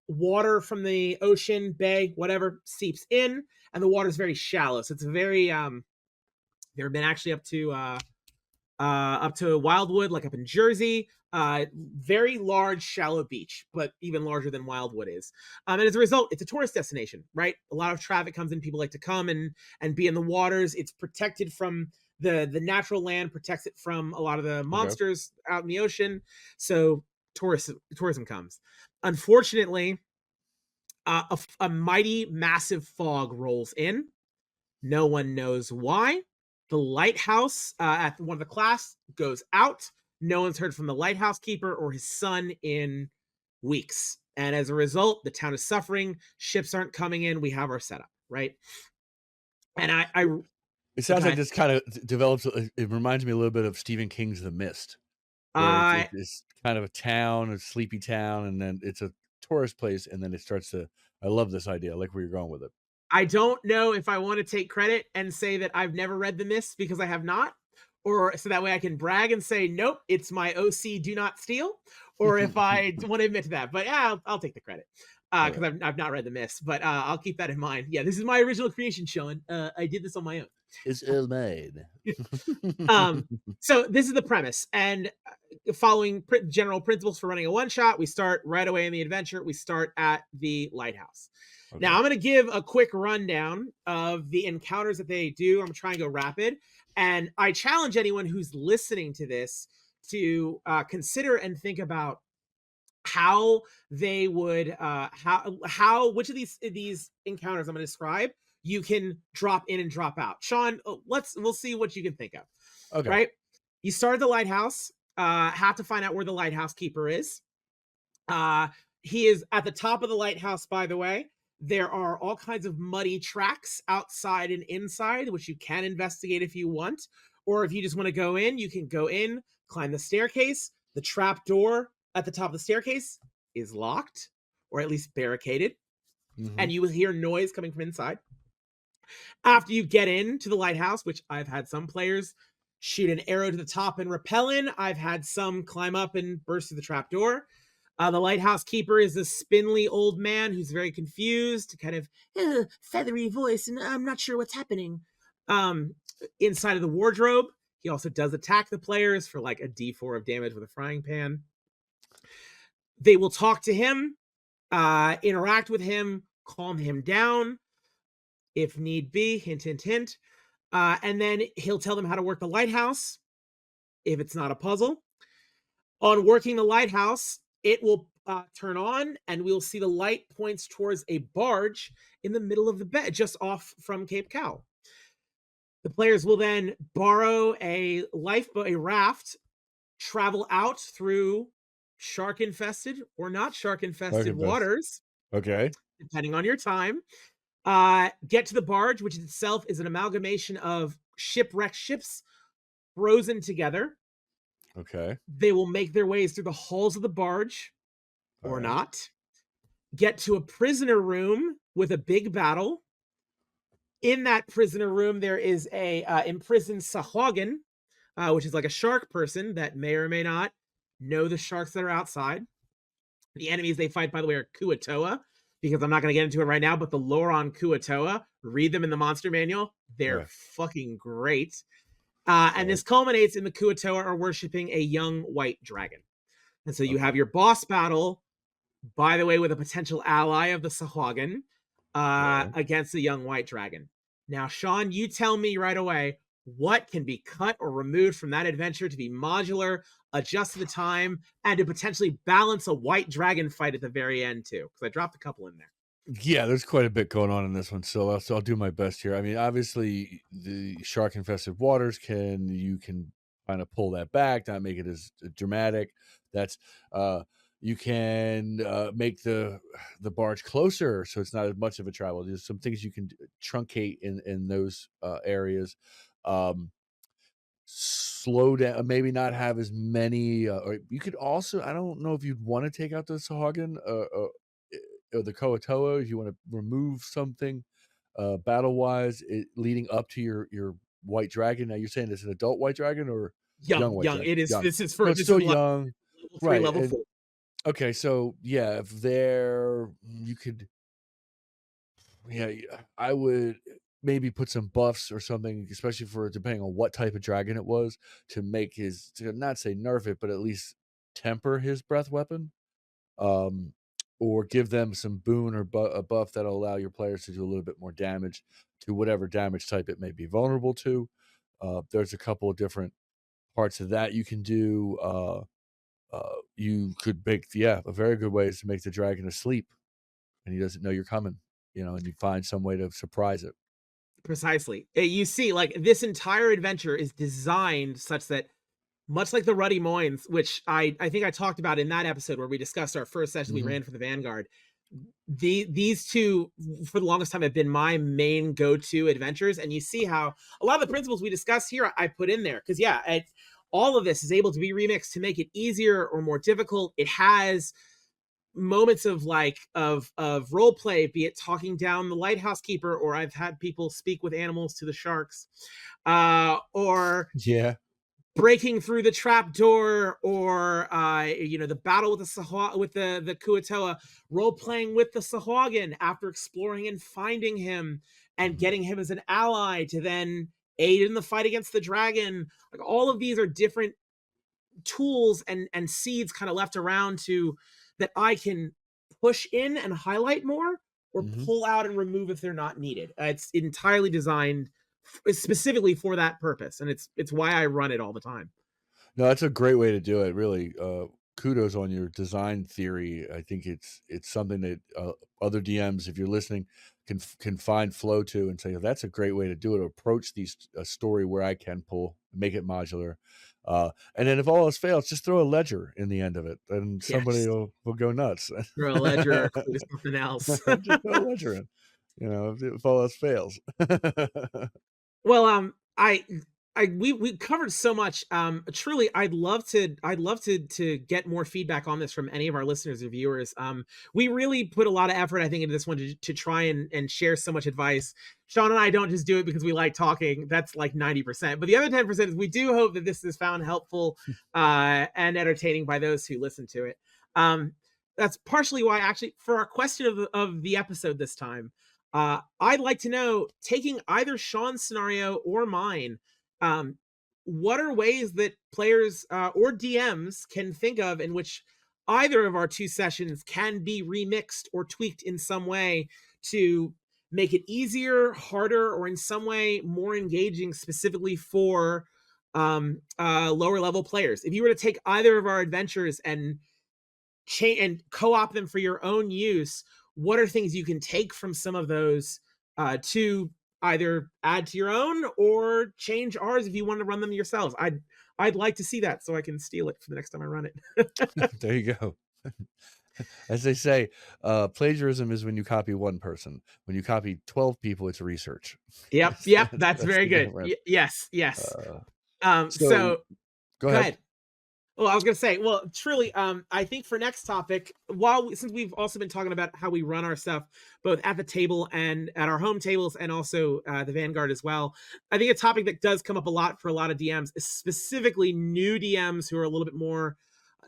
Water from the ocean, bay, whatever, seeps in, and the water is very shallow. So it's very they've been actually up to Wildwood, like up in Jersey. Very large, shallow beach, but even larger than Wildwood is. And as a result, it's a tourist destination, right? A lot of traffic comes in. People like to come and be in the waters. It's protected from the natural land, protects it from a lot of the Okay. monsters out in the ocean. So tourism comes. Unfortunately, a mighty, massive fog rolls in. No one knows why. The lighthouse at one of the class goes out. No one's heard from the lighthouse keeper or his son in weeks. And as a result, the town is suffering. Ships aren't coming in. We have our setup, right? And I It sounds like okay. this kind of develops. It reminds me a little bit of Stephen King's The Mist, where Uh, it's kind of a town, a sleepy town, and then it's a tourist place, and then it starts to. I love this idea. I like where you're going with it. I don't know if I want to take credit and say that I've never read The Mist because I have not, or so that way I can brag and say, nope, it's my OC do not steal, or if I want to admit to that. But yeah, I'll take the credit because Okay. I've not read The Mist, but I'll keep that in mind. Yeah, this is my original creation, Shawn. I did this on my own. It's ill made. um, so this is the premise, and following general principles for running a one shot, we start right away in the adventure. We start at the lighthouse. Okay. Now I'm going to give a quick rundown of the encounters that they do. I'm going to try and go rapid, and I challenge anyone who's listening to this to consider and think about how they would how which of these encounters I'm going to describe you can drop in and drop out. Shawn, we'll see what you can think of. Okay. Right? You start at the lighthouse, have to find out where the lighthouse keeper is. He is at the top of the lighthouse, by the way. There are all kinds of muddy tracks outside and inside, which you can investigate if you want. Or if you just want to go in, you can go in, climb the staircase. The trap door at the top of the staircase is locked, or at least barricaded. And you will hear noise coming from inside. After you get into the lighthouse, which I've had some players shoot an arrow to the top and repel in, I've had some climb up and burst through the trap door. The lighthouse keeper is a spindly old man who's very confused, kind of feathery voice, and I'm not sure what's happening. Inside of the wardrobe, he also does attack the players for like a D4 of damage with a frying pan. They will talk to him, interact with him, calm him down if need be, hint, hint, hint. And then he'll tell them how to work the lighthouse if it's not a puzzle. On working the lighthouse, it will turn on and we'll see the light points towards a barge in the middle of the bed, just off from Cape Cowl. The players will then borrow a lifeboat, a raft, travel out through shark-infested or not shark-infested waters. Okay. Depending on your time. Get to the barge, which itself is an amalgamation of shipwrecked ships frozen together. Okay. They will make their ways through the halls of the barge, or not. Get to a prisoner room with a big battle. In that prisoner room, there is a imprisoned Sahuagin, which is like a shark person that may or may not know the sharks that are outside. The enemies they fight, by the way, are Kuatoa, because I'm not going to get into it right now, but the lore on Kuatoa, read them in the monster manual. They're fucking great. And this culminates in the Kuatoa are worshiping a young white dragon. And so you have your boss battle, by the way, with a potential ally of the Sahuagin against the young white dragon. Now, Shawn, you tell me right away what can be cut or removed from that adventure to be modular, adjust to the time, and to potentially balance a white dragon fight at the very end, too. Because I dropped a couple in there. Yeah, there's quite a bit going on in this one, so I'll do my best here. I mean, obviously, the shark-infested waters you can kind of pull that back, not make it as dramatic. That's you can make the barge closer, so it's not as much of a travel. There's some things you can truncate in those areas. Slow down, maybe not have as many. Or you could also, I don't know if you'd want to take out the Sahuagin or the Koatoa if you want to remove something battle wise leading up to your white dragon. Now you're saying it's an adult white dragon or young white dragon? It is. Young. This is for still young, level 3, right? Level 4. Okay, so yeah, if there you could, yeah, I would maybe put some buffs or something, especially for depending on what type of dragon it was, to make to not say nerf it, but at least temper his breath weapon. Or give them some boon or a buff that'll allow your players to do a little bit more damage to whatever damage type it may be vulnerable to. There's a couple of different parts of that you can do. You could make, a very good way is to make the dragon asleep and he doesn't know you're coming, and you find some way to surprise it. Precisely. You see, like, this entire adventure is designed such that, much like the Ruddy Moines, which I think I talked about in that episode where we discussed our first session we ran for the Vanguard, these two, for the longest time, have been my main go-to adventures. And you see how a lot of the principles we discuss here, I put in there. Because, all of this is able to be remixed to make it easier or more difficult. It has moments of role play, be it talking down the lighthouse keeper, or I've had people speak with animals to the sharks, or breaking through the trap door, or the battle with the Kuatoa, role playing with the Sahuagin after exploring and finding him and getting him as an ally to then aid in the fight against the dragon. Like, all of these are different tools and seeds kind of left around that I can push in and highlight more, or pull out and remove if they're not needed. It's entirely designed specifically for that purpose, and it's why I run it all the time. No, that's a great way to do it, really. kudos on your design theory. I think it's something that other DMs, if you're listening, can find flow to and say, oh, that's a great way to do it. Approach these a story where I can pull, make it modular. And then if all else fails, just throw a ledger in the end of it, and somebody Yes. will go nuts. Throw a ledger or clue to something else. Just throw a ledger in, if all else fails. Well, we covered so much. Truly, I'd love to get more feedback on this from any of our listeners or viewers. We really put a lot of effort, I think, into this one to try and share so much advice. Shawn and I don't just do it because we like talking. That's like 90%. But the other 10% is we do hope that this is found helpful and entertaining by those who listen to it. That's partially why, actually, for our question of the episode this time, I'd like to know, taking either Shawn's scenario or mine, what are ways that players or DMs can think of in which either of our two sessions can be remixed or tweaked in some way to make it easier, harder, or in some way more engaging, specifically for lower level players? If you were to take either of our adventures and change and co-op them for your own use, what are things you can take from some of those to either add to your own or change ours if you want to run them yourselves? I'd like to see that so I can steal it for the next time I run it. There you go. As they say, plagiarism is when you copy one person. When you copy 12 people, it's research. Yep, that's That's very the good. difference. Yes. So So go go ahead. ahead. Well, I was gonna say, well, truly, I think for next topic, since we've also been talking about how we run our stuff both at the table and at our home tables, and also the Vanguard as well, I think a topic that does come up a lot for a lot of DMs, is specifically new DMs who are a little bit more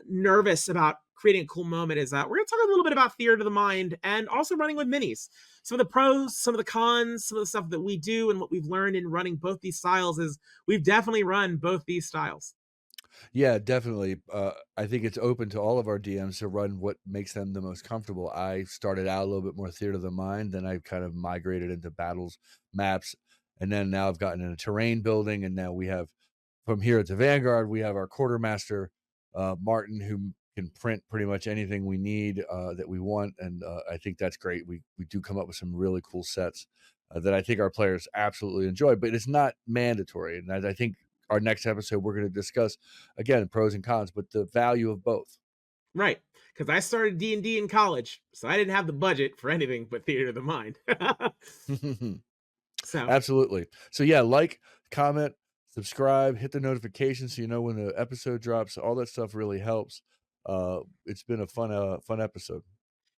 nervous about creating a cool moment, is we're gonna talk a little bit about theater of the mind and also running with minis. Some of the pros, some of the cons, some of the stuff that we do and what we've learned in running both these styles is we've definitely run both these styles. Yeah, definitely. I think it's open to all of our DMs to run what makes them the most comfortable. I started out a little bit more theater of the mind, then I kind of migrated into battles, maps, and then now I've gotten into terrain building, and now we have, from here at the Vanguard, we have our quartermaster, Martin, who can print pretty much anything we need that we want, and I think that's great. We do come up with some really cool sets that I think our players absolutely enjoy, but it's not mandatory, and I think our next episode we're going to discuss again pros and cons, but the value of both. Right, because I started D&D in college, so I didn't have the budget for anything but theater of the mind. So Absolutely. So yeah, like, comment, subscribe, hit the notification so you know when the episode drops. All that stuff really helps. It's been a fun episode.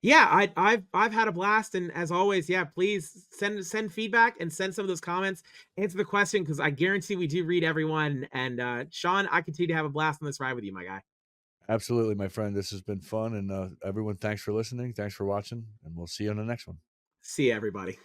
yeah, I've had a blast, and as always, yeah, please send feedback and send some of those comments. Answer the question, because I guarantee we do read everyone. And Shawn, I continue to have a blast on this ride with you, my guy. Absolutely, my friend. This has been fun, and everyone, thanks for listening, thanks for watching, and we'll see you on the next one. See you, everybody.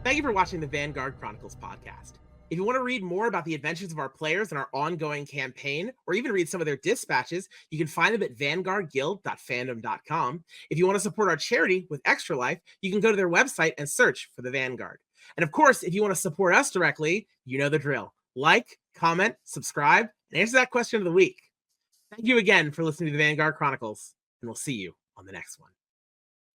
Thank you for watching the Vanguard Chronicles podcast. If you want to read more about the adventures of our players and our ongoing campaign, or even read some of their dispatches, you can find them at vanguardguild.fandom.com. If you want to support our charity with Extra Life, you can go to their website and search for the Vanguard. And of course, if you want to support us directly, you know the drill. Like, comment, subscribe, and answer that question of the week. Thank you again for listening to the Vanguard Chronicles, and we'll see you on the next one.